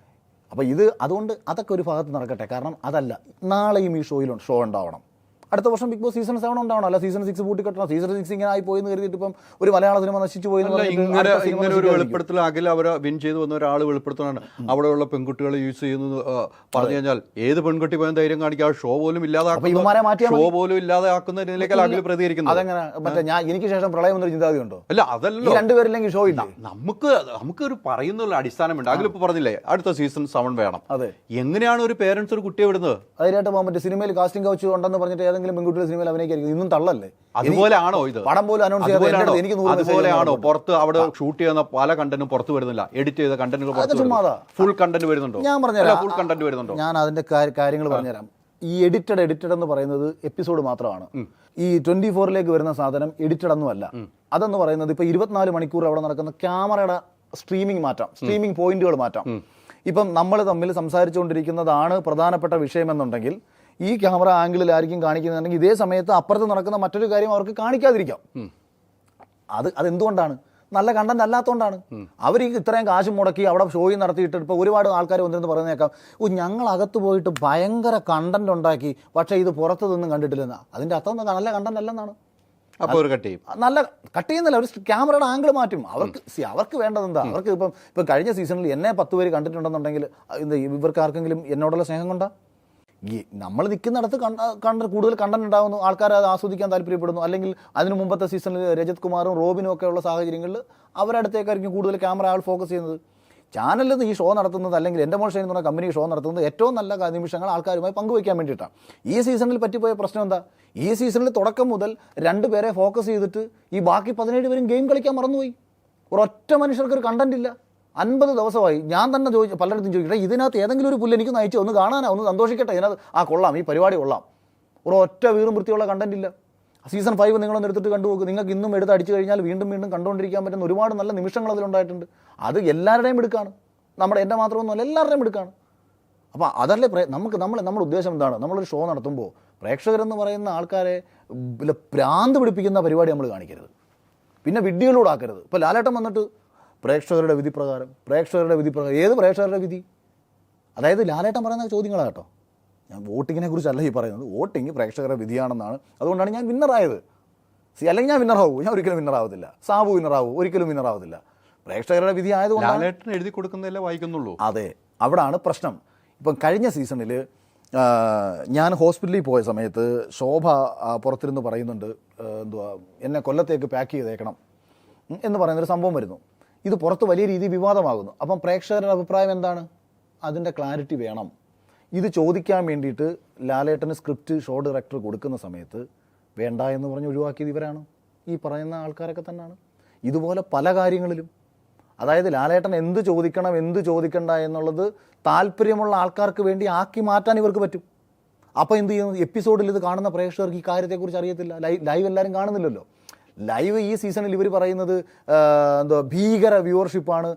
അപ്പോൾ ഇത് അതുകൊണ്ട് അതൊക്കെ ഒരു ഭാഗത്ത് നടക്കട്ടെ. കാരണം അതല്ല, നാളെയും ഈ ഷോ ഉണ്ടാവണം. അടുത്ത വർഷം ബിഗ് ബോസ് സീസൺ 7 ഉണ്ടാവണം. അല്ല സീസൺ 6 പൂട്ടിക്കെട്ടണം. സീസൺ 6 ഇങ്ങനെ ആയി പോയി എന്ന് കരുതിയിട്ട് ഇപ്പം ഒരു മലയാള സിനിമ നശിച്ചു പോയി ഇങ്ങനെ ഒരു വെളിപ്പെടുത്തൽ അഖിൽ അവരെ വിൻ ചെയ്ത് വന്ന ഒരാൾ വെളിപ്പെടുത്തലാണ് അവിടെയുള്ള പെൺകുട്ടികളെ യൂസ് ചെയ്യുന്നത് പറഞ്ഞു കഴിഞ്ഞാൽ ഏത് പെൺകുട്ടി പോയാൽ ധൈര്യം കാണിക്കുക, ആ ഷോ പോലും ഇല്ലാതാക്കുന്ന രീതിയിലേക്ക് അഖിൽ പ്രതികരിക്കുന്നത്. അതെങ്ങനെ മറ്റേ എനിക്ക് ശേഷം പ്രളയം എന്നൊരു ചിന്താഗതി ഉണ്ടോ? അല്ല, അതല്ല, രണ്ടുപേരില്ലെങ്കിൽ ഷോ ഇല്ല. നമുക്കൊരു പറയുന്നുള്ള അടിസ്ഥാനമുണ്ട്. അഖിൽ ഇപ്പൊ പറഞ്ഞില്ലേ അടുത്ത സീസൺ 7 വേണം. അതെ, എങ്ങനെയാണ് ഒരു പേരൻസ് ഒരു കുട്ടിയെ വിടുന്നത്? അതിനായിട്ട് പോകാൻ പറ്റും. സിനിമയിൽ കാസ്റ്റിംഗ് കൗച്ച് ഉണ്ടെന്ന് പറഞ്ഞിട്ട് ഏതെങ്കിലും പെൺകുട്ടിയുടെ സിനിമയിൽ അഭിനയിക്കായിരിക്കും. ഇന്നും തള്ളല്ലേ? അതുപോലെയാണോ ഇത്? പടം പോലും അനൗൺസ് ചെയ്യാതെ എനിക്ക് അതുപോലെയാണോ പുറത്ത് അവിടെ ഷൂട്ട് ചെയ്യുന്ന പല കണ്ടന്റും പുറത്ത് വരുന്നില്ല, എഡിറ്റ് ചെയ്ത കണ്ടന്റുകൾ ഫുൾ കണ്ടന്റ് വരുന്നുണ്ടോ? ഞാൻ പറഞ്ഞുതരാം, ഫുൾ കണ്ടന്റ് വരുന്നുണ്ടോ? ഞാൻ അതിന്റെ കാര്യങ്ങൾ പറഞ്ഞുതരാം. ഈ എഡിറ്റഡ് എന്ന് പറയുന്നത് എപ്പിസോഡ് മാത്രമാണ്. ഈ 24ലേക്ക് വരുന്ന സാധനം എഡിറ്റഡ് ഒന്നുമല്ല. അതെന്ന് പറയുന്നത് ഇപ്പൊ 24 മണിക്കൂർ അവിടെ നടക്കുന്ന ക്യാമറയുടെ സ്ട്രീമിംഗ് പോയിന്റുകൾ മാറ്റാം. ഇപ്പം നമ്മൾ തമ്മിൽ സംസാരിച്ചുകൊണ്ടിരിക്കുന്നതാണ് പ്രധാനപ്പെട്ട വിഷയമെന്നുണ്ടെങ്കിൽ ഈ ക്യാമറ ആംഗിളിലായിരിക്കും കാണിക്കുന്നുണ്ടെങ്കിൽ ഇതേ സമയത്ത് അപ്പുറത്ത് നടക്കുന്ന മറ്റൊരു കാര്യം അവർക്ക് കാണിക്കാതിരിക്കാം. അതെന്തുകൊണ്ടാണ്? നല്ല കണ്ടന്റ് അല്ലാത്തതുകൊണ്ടാണ്. അവർ ഇത്രയും കാശ് മുടക്കി അവിടെ ഷോയും നടത്തിയിട്ട് ഇപ്പോൾ ഒരുപാട് ആൾക്കാർ വന്നിരുന്ന് പറയുന്നേക്കാം, ഞങ്ങൾ അകത്ത് പോയിട്ട് ഭയങ്കര കണ്ടന്റ് ഉണ്ടാക്കി, പക്ഷേ ഇത് പുറത്ത് നിന്നും കണ്ടിട്ടില്ലെന്നാ. അതിൻ്റെ അർത്ഥം നല്ല കണ്ടന്റ് അല്ലെന്നാണ്. അപ്പോൾ ഒരു കട്ട് ചെയ്യും. നല്ല കട്ട് ചെയ്യുന്നില്ല, ഒരു ക്യാമറയുടെ ആംഗിൾ മാറ്റും. അവർക്ക് വേണ്ടത് എന്താ? അവർക്ക് ഇപ്പം കഴിഞ്ഞ സീസണിൽ എന്നെ 10 പേര് കണ്ടിട്ടുണ്ടെന്നുണ്ടെങ്കിൽ ഇവർക്ക് ആർക്കെങ്കിലും എന്നോടുള്ള സ്നേഹം കൊണ്ടാ? നമ്മൾ നിൽക്കുന്നിടത്ത് കൂടുതൽ കണ്ടന്റ് ഉണ്ടാകുന്നു, ആൾക്കാർ അത് ആസ്വദിക്കാൻ താല്പര്യപ്പെടുന്നു. അല്ലെങ്കിൽ അതിന് മുമ്പത്തെ സീസണിൽ രജത് കുമാറും റോബിനും ഒക്കെ ഉള്ള സാഹചര്യങ്ങളിൽ അവരടുത്തേക്കായിരിക്കും കൂടുതൽ ക്യാമറ ആൾ ഫോക്കസ് ചെയ്യുന്നത്. ചാനലിൽ ഈ ഷോ നടത്തുന്നത് അല്ലെങ്കിൽ എൻ്റെ മോഷൻ എന്ന് പറഞ്ഞ കമ്പനി ഷോ നടത്തുന്നത് ഏറ്റവും നല്ല നിമിഷങ്ങൾ ആൾക്കാരുമായി പങ്കുവയ്ക്കാൻ വേണ്ടിയിട്ടാണ്. ഈ സീസണിൽ പറ്റിപ്പോയ പ്രശ്നം എന്താ? ഈ സീസണിൽ തുടക്കം മുതൽ 2 പേരെ ഫോക്കസ് ചെയ്തിട്ട് ഈ ബാക്കി 17 പേരും ഗെയിം കളിക്കാൻ മറന്നുപോയി. ഒരൊറ്റ മനുഷ്യർക്ക് ഒരു കണ്ടന്റ് ഇല്ല. 50 ദിവസമായി ഞാൻ തന്നെ പലയിടത്തും ചോദിക്കട്ടെ, ഇതിനകത്ത് ഏതെങ്കിലും ഒരു പുല്ല് എനിക്കൊന്ന് അയച്ചു, ഒന്ന് കാണാനാ, ഒന്ന് സന്തോഷിക്കട്ടെ, ഇതിനകത്ത് കൊള്ളാം, ഈ പരിപാടി കൊള്ളാം. ഒരൊറ്റ വീറും വൃത്തിയുള്ള കണ്ടന്റ് ഇല്ല. സീസൺ 5 നിങ്ങളൊന്ന് എടുത്തിട്ട് കണ്ടുപോകും. നിങ്ങൾക്ക് ഇന്നും എടുത്ത് അടിച്ചു കഴിഞ്ഞാൽ വീണ്ടും കണ്ടുകൊണ്ടിരിക്കാൻ പറ്റുന്ന ഒരുപാട് നല്ല നിമിഷങ്ങൾ അതിലുണ്ടായിട്ടുണ്ട്. അത് എല്ലാവരുടെയും എടുക്കാണ്, എൻ്റെ മാത്രമൊന്നുമല്ല, എല്ലാവരുടെയും എടുക്കാണ്. അപ്പോൾ അതല്ലേ നമ്മുടെ ഉദ്ദേശം എന്താണ്? നമ്മളൊരു ഷോ നടത്തുമ്പോൾ പ്രേക്ഷകരെന്ന് പറയുന്ന ആൾക്കാരെ ഭ്രാന്ത് പിടിപ്പിക്കുന്ന പരിപാടി നമ്മൾ കാണിക്കരുത്, പിന്നെ വിഡ്ഢികളോട് ആക്കരുത്. ഇപ്പോൾ ലാലേട്ടൻ വന്നിട്ട് പ്രേക്ഷകരുടെ വിധി പ്രകാരം ഏത് പ്രേക്ഷകരുടെ വിധി? അതായത് ലാലേട്ടൻ പറയുന്ന ചോദ്യങ്ങളാണ് കേട്ടോ. ഞാൻ വോട്ടിങ്ങിനെ കുറിച്ചല്ല ഈ പറയുന്നത്. വോട്ടിങ് പ്രേക്ഷകരുടെ വിധിയാണെന്നാണ്. അതുകൊണ്ടാണ് ഞാൻ വിന്നറായത്. അല്ലെങ്കിൽ ഞാൻ വിന്നറാവൂ? ഞാൻ ഒരിക്കലും വിന്നറാവത്തില്ല. സാബു വിന്നറാവൂ? ഒരിക്കലും വിന്നറാവത്തില്ല. പ്രേക്ഷകരുടെ വിധി ആയതുകൊണ്ട് എഴുതി കൊടുക്കുന്നതല്ലേ വായിക്കുന്നുള്ളൂ. അതെ, അവിടാണ് പ്രശ്നം. ഇപ്പം കഴിഞ്ഞ സീസണിൽ ഞാൻ ഹോസ്പിറ്റലിൽ പോയ സമയത്ത് ശോഭ പുറത്തിരുന്ന് പറയുന്നുണ്ട്, എന്നെ കൊല്ലത്തേക്ക് പാക്ക് ചെയ്തേക്കണം എന്ന് പറയുന്നൊരു സംഭവം വരുന്നു. ഇത് പുറത്ത് വലിയ രീതിയിൽ വിവാദമാകുന്നു. അപ്പം പ്രേക്ഷകരുടെ അഭിപ്രായം എന്താണ്? അതിൻ്റെ ക്ലാരിറ്റി വേണം. ഇത് ചോദിക്കാൻ വേണ്ടിയിട്ട് ലാലേട്ടന് സ്ക്രിപ്റ്റ് ഷോ ഡയറക്ടർ കൊടുക്കുന്ന സമയത്ത് വേണ്ട എന്ന് പറഞ്ഞ് ഒഴിവാക്കിയത് ഇവരാണ്, ഈ പറയുന്ന ആൾക്കാരൊക്കെ തന്നെയാണ്. ഇതുപോലെ പല കാര്യങ്ങളിലും, അതായത് ലാലേട്ടൻ എന്ത് ചോദിക്കണം എന്ത് ചോദിക്കണ്ട എന്നുള്ളത് താല്പര്യമുള്ള ആൾക്കാർക്ക് വേണ്ടി ആക്കി മാറ്റാൻ ഇവർക്ക് പറ്റും. അപ്പോൾ എന്ത് ചെയ്യുന്നു? എപ്പിസോഡിൽ ഇത് കാണുന്ന പ്രേക്ഷകർക്ക് ഈ കാര്യത്തെക്കുറിച്ച് അറിയത്തില്ല. ലൈവ് എല്ലാവരും കാണുന്നില്ലല്ലോ. ലൈവ് ഈ സീസണിൽ ഇവർ പറയുന്നത് ഭീകര വ്യൂവർഷിപ്പാണ്,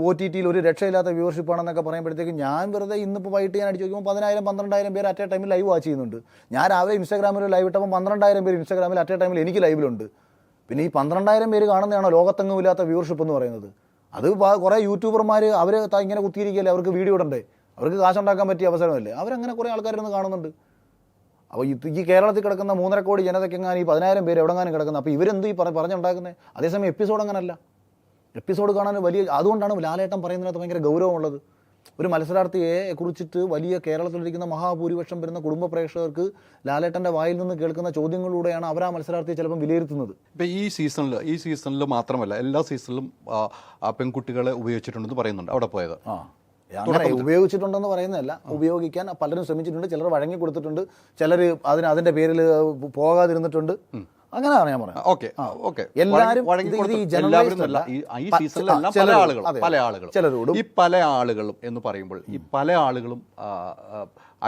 OTTയിൽ ഒരു രക്ഷയില്ലാത്ത വ്യൂവർഷിപ്പാണെന്നൊക്കെ പറയുമ്പോഴത്തേക്കും ഞാൻ വെറുതെ ഇന്നിപ്പോൾ വൈകിട്ട് ഞാൻ അടിച്ച് നോക്കുമ്പോൾ 10,000-12,000 പേര് അറ്റ് എ ടൈമിൽ ലൈവ് വാച്ച് ചെയ്യുന്നുണ്ട്. ഞാൻ രാവിലെ ഇൻസ്റ്റാഗ്രാമിൽ ലൈവ് ഇട്ടപ്പോൾ 12,000 പേര് ഇൻസ്റ്റാഗ്രാമിൽ അറ്റ് എ ടൈമിൽ എനിക്ക് ലൈവിലുണ്ട്. പിന്നെ ഈ 12,000 പേര് കാണുന്നതാണോ ലോകത്തെങ്ങും ഇല്ലാത്ത വ്യൂവർഷിപ്പ് എന്ന് പറയുന്നത്? അത് കുറേ യൂട്യൂബർമാർ അവർ ഇങ്ങനെ കുത്തിയിരിക്കുകയല്ലേ, അവർക്ക് വീഡിയോ ഇടണ്ടേ, അവർക്ക് കാശുണ്ടാക്കാൻ പറ്റിയ അവസരമല്ലേ, അവരങ്ങനെ കുറേ ആൾക്കാരൊന്ന് കാണുന്നുണ്ട്. അപ്പോൾ ഈ കേരളത്തിൽ കിടക്കുന്ന 3.5 കോടി ജനതയ്ക്കെങ്ങാനും ഈ 10,000 പേര് എവിടെങ്ങാനും കിടക്കുന്നത്. അപ്പോൾ ഇവരെന്ത് ഈ പറഞ്ഞുണ്ടാക്കുന്നത്? അതേസമയം എപ്പിസോഡ് അങ്ങനല്ല. എപ്പിസോഡ് കാണാൻ വലിയ, അതുകൊണ്ടാണ് ലാലേട്ടൻ പറയുന്നതിനകത്ത് ഭയങ്കര ഗൗരവമുള്ളത്. ഒരു മത്സരാർത്ഥിയെ കുറിച്ചിട്ട് വലിയ കേരളത്തിലിരിക്കുന്ന മഹാഭൂരിപക്ഷം വരുന്ന കുടുംബ പ്രേക്ഷകർക്ക് ലാലേട്ടൻ്റെ വായിൽ നിന്ന് കേൾക്കുന്ന ചോദ്യങ്ങളിലൂടെയാണ് അവർ ആ മത്സരാർത്ഥിയെ ചിലപ്പോൾ വിലയിരുത്തുന്നത്. ഇപ്പം ഈ സീസണിൽ മാത്രമല്ല എല്ലാ സീസണിലും പെൺകുട്ടികളെ ഉപയോഗിച്ചിട്ടുണ്ടെന്ന് പറയുന്നുണ്ട്. അവിടെ പോയത് അങ്ങനെ ഉപയോഗിച്ചിട്ടുണ്ടെന്ന് പറയുന്നതല്ല, ഉപയോഗിക്കാൻ പലരും ശ്രമിച്ചിട്ടുണ്ട്. ചിലർ വഴങ്ങി കൊടുത്തിട്ടുണ്ട്, ചിലർ അതിൻ്റെ പേരിൽ പോകാതിരുന്നിട്ടുണ്ട്. അങ്ങനെയാണ് ഞാൻ പറയുന്നത്. എല്ലാവരും ചിലരോടും ഈ പല ആളുകളും എന്ന് പറയുമ്പോൾ ഈ പല ആളുകളും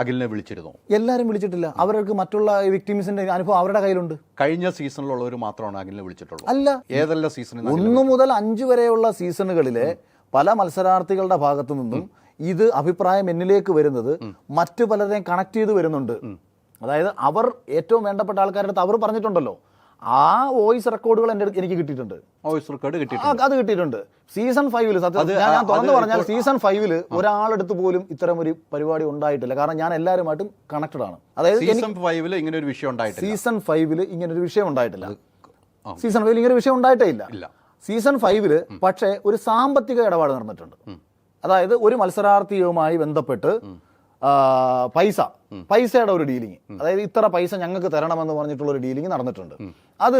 അഖിലിനെ വിളിച്ചിരുന്നു. എല്ലാവരും വിളിച്ചിട്ടില്ല. അവർക്ക് മറ്റുള്ള വിക്ടിംസിന്റെ അനുഭവം അവരുടെ കയ്യിലുണ്ട്. കഴിഞ്ഞ സീസണിലുള്ളവർ മാത്രമാണ് അഖിലിനെ വിളിച്ചിട്ടുള്ളത്. അല്ല, ഏതെല്ലാം സീസണിൽ 1 മുതൽ 5 വരെയുള്ള സീസണുകളിലെ പല മത്സരാർത്ഥികളുടെ ഭാഗത്തു നിന്നും ഇത് അഭിപ്രായം എന്നിലേക്ക് വരുന്നത് മറ്റു പലരെയും കണക്ട് ചെയ്ത് വരുന്നുണ്ട്. അതായത് അവർ ഏറ്റവും വേണ്ടപ്പെട്ട ആൾക്കാരുടെ അടുത്ത് അവർ പറഞ്ഞിട്ടുണ്ടല്ലോ, ആ വോയിസ് റെക്കോർഡുകൾ എനിക്ക് കിട്ടിയിട്ടുണ്ട്. വോയിസ് റെക്കോർഡ് കിട്ടിയിട്ടുണ്ട്. അത് കിട്ടിയിട്ടുണ്ട്. സീസൺ 5 സത്യം ഞാൻ തുറന്നു പറഞ്ഞാൽ സീസൺ 5 ഒരാളെടുത്ത് പോലും ഇത്തരം ഒരു പരിപാടി ഉണ്ടായിട്ടില്ല. കാരണം ഞാൻ എല്ലാവരുമായിട്ടും കണക്റ്റഡ് ആണ്. അതായത് സീസൺ 5 ഇങ്ങനെ ഒരു വിഷയം ഉണ്ടായിട്ടില്ല. സീസൺ 5 ഇങ്ങനെ ഒരു വിഷയം ഉണ്ടായിട്ടില്ല. സീസൺ 5 ഇങ്ങനെ ഒരു വിഷയം ഉണ്ടായിട്ടേ ഇല്ല. സീസൺ 5 പക്ഷേ ഒരു സാമ്പത്തിക ഇടപാട് നടന്നിട്ടുണ്ട്. അതായത് ഒരു മത്സരാർത്ഥിയുമായി ബന്ധപ്പെട്ട് പൈസയുടെ ഒരു ഡീലിങ്, അതായത് ഇത്ര പൈസ ഞങ്ങൾക്ക് തരണമെന്ന് പറഞ്ഞിട്ടുള്ള ഒരു ഡീലിങ് നടന്നിട്ടുണ്ട്. അത്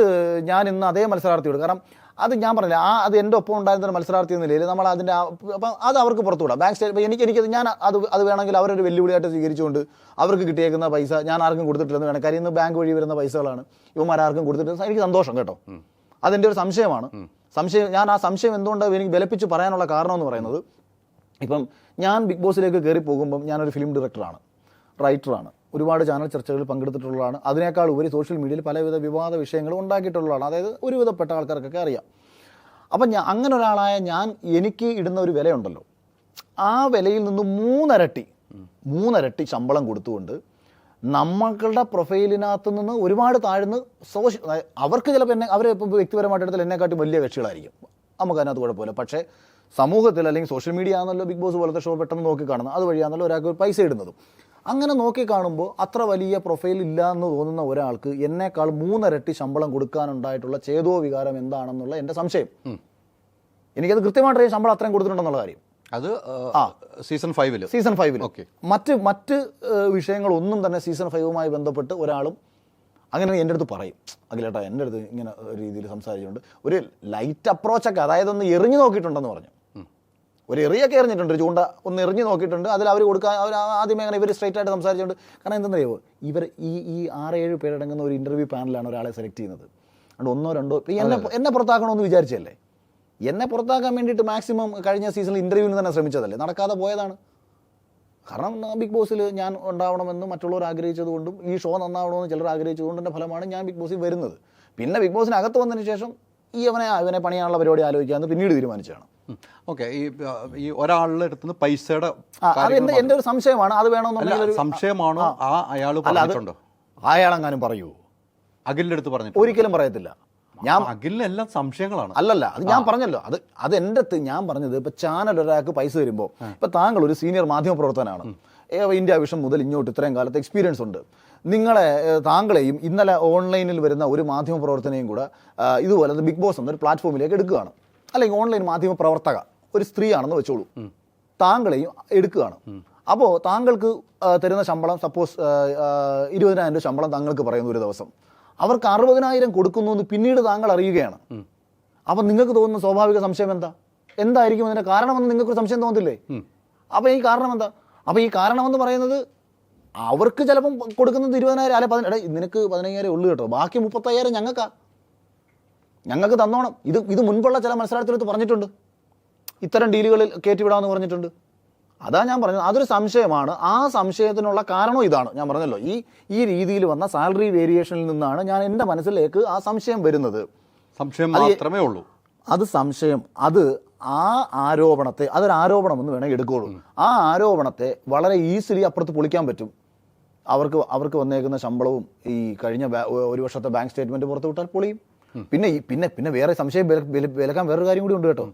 ഞാൻ ഇന്ന് അതേ മത്സരാർത്ഥിയോട്, കാരണം അത് ഞാൻ പറഞ്ഞില്ല, അത് എൻ്റെ ഒപ്പം ഉണ്ടായിരുന്ന മത്സരാർത്ഥി എന്ന നിലയിൽ നമ്മൾ അതിൻ്റെ അപ്പം അത് അവർക്ക് പുറത്തുവിടാം. ബാങ്ക് സ്റ്റേറ്റ് എനിക്കത് ഞാൻ അത് വേണമെങ്കിൽ അവരൊരു വെല്ലുവിളിയായിട്ട് സ്വീകരിച്ചുകൊണ്ട് അവർക്ക് കിട്ടിയേക്കുന്ന പൈസ ഞാൻ ആർക്കും കൊടുത്തിട്ടില്ലെന്ന് വേണം. കാര്യം ഇന്ന് ബാങ്ക് വഴി വരുന്ന പൈസകളാണ് ഇവന്മാരാർക്കും കൊടുത്തിട്ട് എനിക്ക് സന്തോഷം കേട്ടോ. അതെൻ്റെ ഒരു സംശയമാണ്. ഞാൻ ആ സംശയം എന്തുകൊണ്ട് എനിക്ക് ബലപ്പിച്ച് പറയാനുള്ള കാരണം എന്ന് പറയുന്നത്, ഇപ്പം ഞാൻ ബിഗ് ബോസിലേക്ക് കയറി പോകുമ്പം ഞാനൊരു ഫിലിം ഡയറക്ടറാണ്, റൈറ്ററാണ്, ഒരുപാട് ചാനൽ ചർച്ചകളിൽ പങ്കെടുത്തിട്ടുള്ളതാണ്. അതിനേക്കാൾ ഉപരി സോഷ്യൽ മീഡിയയിൽ പലവിധ വിവാദ വിഷയങ്ങളും ഉണ്ടാക്കിയിട്ടുള്ളതാണ്. അതായത് ഒരുവിധപ്പെട്ട ആൾക്കാർക്കൊക്കെ അറിയാം. അപ്പം അങ്ങനെ ഒരാളായ എനിക്ക് ഇടുന്ന ഒരു വിലയുണ്ടല്ലോ, ആ വിലയിൽ നിന്ന് മൂന്നരട്ടി ശമ്പളം കൊടുത്തുകൊണ്ട് നമ്മളുടെ പ്രൊഫൈലിനകത്ത് നിന്ന് ഒരുപാട് താഴ്ന്ന് അവർക്ക് ചിലപ്പോൾ അവരെ ഇപ്പോൾ വ്യക്തിപരമായിട്ട് എടുത്താൽ എന്നെക്കാട്ടി വലിയ കക്ഷികളായിരിക്കും, നമുക്കതിനകത്ത് കുഴപ്പമില്ല. പക്ഷേ സമൂഹത്തിൽ അല്ലെങ്കിൽ സോഷ്യൽ മീഡിയ ആണല്ലോ ബിഗ് ബോസ് പോലത്തെ ഷോ പെട്ടെന്ന് നോക്കി കാണുന്നത്, അതുവഴിയാണല്ലോ ഒരാൾക്ക് പൈസ ഇടുന്നതും. അങ്ങനെ നോക്കി കാണുമ്പോൾ അത്ര വലിയ പ്രൊഫൈൽ ഇല്ല എന്ന് തോന്നുന്ന ഒരാൾക്ക് എന്നേക്കാൾ 3 ഇരട്ടി ശമ്പളം കൊടുക്കാനുണ്ടായിട്ടുള്ള ചേതോ വികാരം എന്താണെന്നുള്ള എൻ്റെ സംശയം. എനിക്കത് കൃത്യമായിട്ട് ശമ്പളം അത്രയും കൊടുത്തിട്ടുണ്ടെന്നുള്ള കാര്യം അത് സീസൺ 5 ഓക്കെ. മറ്റ് വിഷയങ്ങളൊന്നും തന്നെ സീസൺ 5 ബന്ധപ്പെട്ട് ഒരാളും അങ്ങനെ എൻ്റെ അടുത്ത് പറയും, അഖിലേട്ടാ എൻ്റെ അടുത്ത് ഇങ്ങനെ രീതിയിൽ സംസാരിച്ചുകൊണ്ട് ഒരു ലൈറ്റ് അപ്രോച്ചൊക്കെ, അതായത് ഒന്ന് എറിഞ്ഞു നോക്കിയിട്ടുണ്ടെന്ന് പറഞ്ഞു. ഒരു എറിയൊക്കെ എറിഞ്ഞിട്ടുണ്ട്, ഒരു ചൂണ്ട ഒന്ന് എറിഞ്ഞു നോക്കിയിട്ടുണ്ട്. അതിൽ അവർ കൊടുക്കാൻ അവർ ആദ്യമേ അങ്ങനെ ഇവർ സ്ട്രൈറ്റ് ആയിട്ട് സംസാരിച്ചുകൊണ്ട്, കാരണം എന്തെന്നറിയോ, ഇവർ ഈ 6-7 പേരടങ്ങുന്ന ഒരു ഇൻ്റർവ്യൂ പാനലാണ് ഒരാളെ സെലക്ട് ചെയ്യുന്നത്. അതുകൊണ്ട് 1-2 ഇപ്പം എന്നെ പുറത്താക്കണമെന്ന് വിചാരിച്ചല്ലേ, എന്നെ പുറത്താക്കാൻ വേണ്ടിയിട്ട് മാക്സിമം കഴിഞ്ഞ സീസണിൽ ഇൻ്റർവ്യൂവിന് തന്നെ ശ്രമിച്ചതല്ലേ, നടക്കാതെ പോയതാണ്. കാരണം ബിഗ് ബോസിൽ ഞാൻ ഉണ്ടാവണമെന്ന് മറ്റുള്ളവർ ആഗ്രഹിച്ചതുകൊണ്ടും ഈ ഷോ നന്നാവണമെന്ന് ചിലർ ആഗ്രഹിച്ചതുകൊണ്ടിൻ്റെ ഫലമാണ് ഞാൻ ബിഗ് ബോസിൽ വരുന്നത്. പിന്നെ ബിഗ് ബോസിനകത്ത് വന്നതിന് ശേഷം ഇവനെ പണിയാനുള്ള പരിപാടി ആലോചിക്കാമെന്ന് പിന്നീട് തീരുമാനിച്ചതാണ്. ഓക്കെ. ഈ ഒരാളുടെ അടുത്ത് നിന്ന് പൈസയുടെ അത് എൻ്റെ ഒരു സംശയമാണ്. അത് വേണമെന്നുണ്ടെങ്കിൽ സംശയമാണോ അയാൾ പറഞ്ഞിട്ടുണ്ടോ? അയാളെങ്ങാനും പറയൂ? അഖിലിന്റെ അടുത്ത് പറഞ്ഞു? ഒരിക്കലും പറയത്തില്ല. അഖിലിനെല്ലാം സംശയങ്ങളാണ്. അല്ലല്ല, അത് ഞാൻ പറഞ്ഞല്ലോ, അത് എൻ്റെ അടുത്ത് ഞാൻ പറഞ്ഞത്, ഇപ്പൊ ചാനൽ ഒരാൾക്ക് പൈസ തരുമ്പോൾ, ഇപ്പൊ താങ്കൾ ഒരു സീനിയർ മാധ്യമ പ്രവർത്തനാണ്, ഇന്ത്യ വിഷൻ മുതൽ ഇങ്ങോട്ട് ഇത്രയും കാലത്ത് എക്സ്പീരിയൻസ് ഉണ്ട്. താങ്കളെയും ഇന്നലെ ഓൺലൈനിൽ വരുന്ന ഒരു മാധ്യമ പ്രവർത്തനയും കൂടെ ഇതുപോലെ ബിഗ് ബോസ് എന്നൊരു പ്ലാറ്റ്ഫോമിലേക്ക് എടുക്കുകയാണ്, അല്ലെങ്കിൽ ഓൺലൈൻ മാധ്യമ പ്രവർത്തക ഒരു സ്ത്രീയാണെന്ന് വെച്ചോളൂ, താങ്കളെയും എടുക്കുകയാണ്. അപ്പോൾ താങ്കൾക്ക് തരുന്ന ശമ്പളം സപ്പോസ് 20,000 രൂപ ശമ്പളം താങ്കൾക്ക് പറയുന്ന ഒരു ദിവസം, അവർക്ക് 60,000 കൊടുക്കുന്നു എന്ന് പിന്നീട് താങ്കൾ അറിയുകയാണ്. അപ്പം നിങ്ങൾക്ക് തോന്നുന്ന സ്വാഭാവിക സംശയം എന്തായിരിക്കും അതിൻ്റെ കാരണമെന്ന് നിങ്ങൾക്ക് സംശയം തോന്നത്തില്ലേ? അപ്പം ഈ കാരണം എന്താ? അപ്പം ഈ കാരണമെന്ന് പറയുന്നത് അവർക്ക് ചിലപ്പം കൊടുക്കുന്നത് 20,000 അല്ലെ നിനക്ക് 15,000 ഉള്ളു കേട്ടോ, ബാക്കി 35,000 ഞങ്ങൾക്ക് തന്നോണം. ഇത് മുൻപുള്ള ചില മത്സരാർത്ഥികളടുത്ത് പറഞ്ഞിട്ടുണ്ട്, ഇത്തരം ഡീലുകളിൽ കയറ്റിവിടാമെന്ന് പറഞ്ഞിട്ടുണ്ട്. അതാ ഞാൻ പറഞ്ഞത്, അതൊരു സംശയമാണ്. ആ സംശയത്തിനുള്ള കാരണം ഇതാണ്, ഞാൻ പറഞ്ഞല്ലോ, ഈ രീതിയിൽ വന്ന സാലറി വേരിയേഷനിൽ നിന്നാണ് ഞാൻ എൻ്റെ മനസ്സിലേക്ക് ആ സംശയം വരുന്നത്. സംശയം മാത്രമേ ഉള്ളൂ. അത് സംശയം, അത് ആ ആരോപണത്തെ, അതൊരു ആരോപണമെന്ന് വേണമെങ്കിൽ എടുക്കുകയുള്ളൂ. ആ ആരോപണത്തെ വളരെ ഈസിലി അപ്പുറത്ത് പൊളിക്കാൻ പറ്റും. അവർക്ക് വന്നേക്കുന്ന ശമ്പളവും ഈ കഴിഞ്ഞ ഒരു വർഷത്തെ ബാങ്ക് സ്റ്റേറ്റ്മെൻറ്റ് പുറത്ത് വിട്ടാൽ പൊളിയും. പിന്നെ വേറെ സംശയം വിലക്കാൻ വേറൊരു കാര്യം കൂടി ഉണ്ട് കേട്ടോ.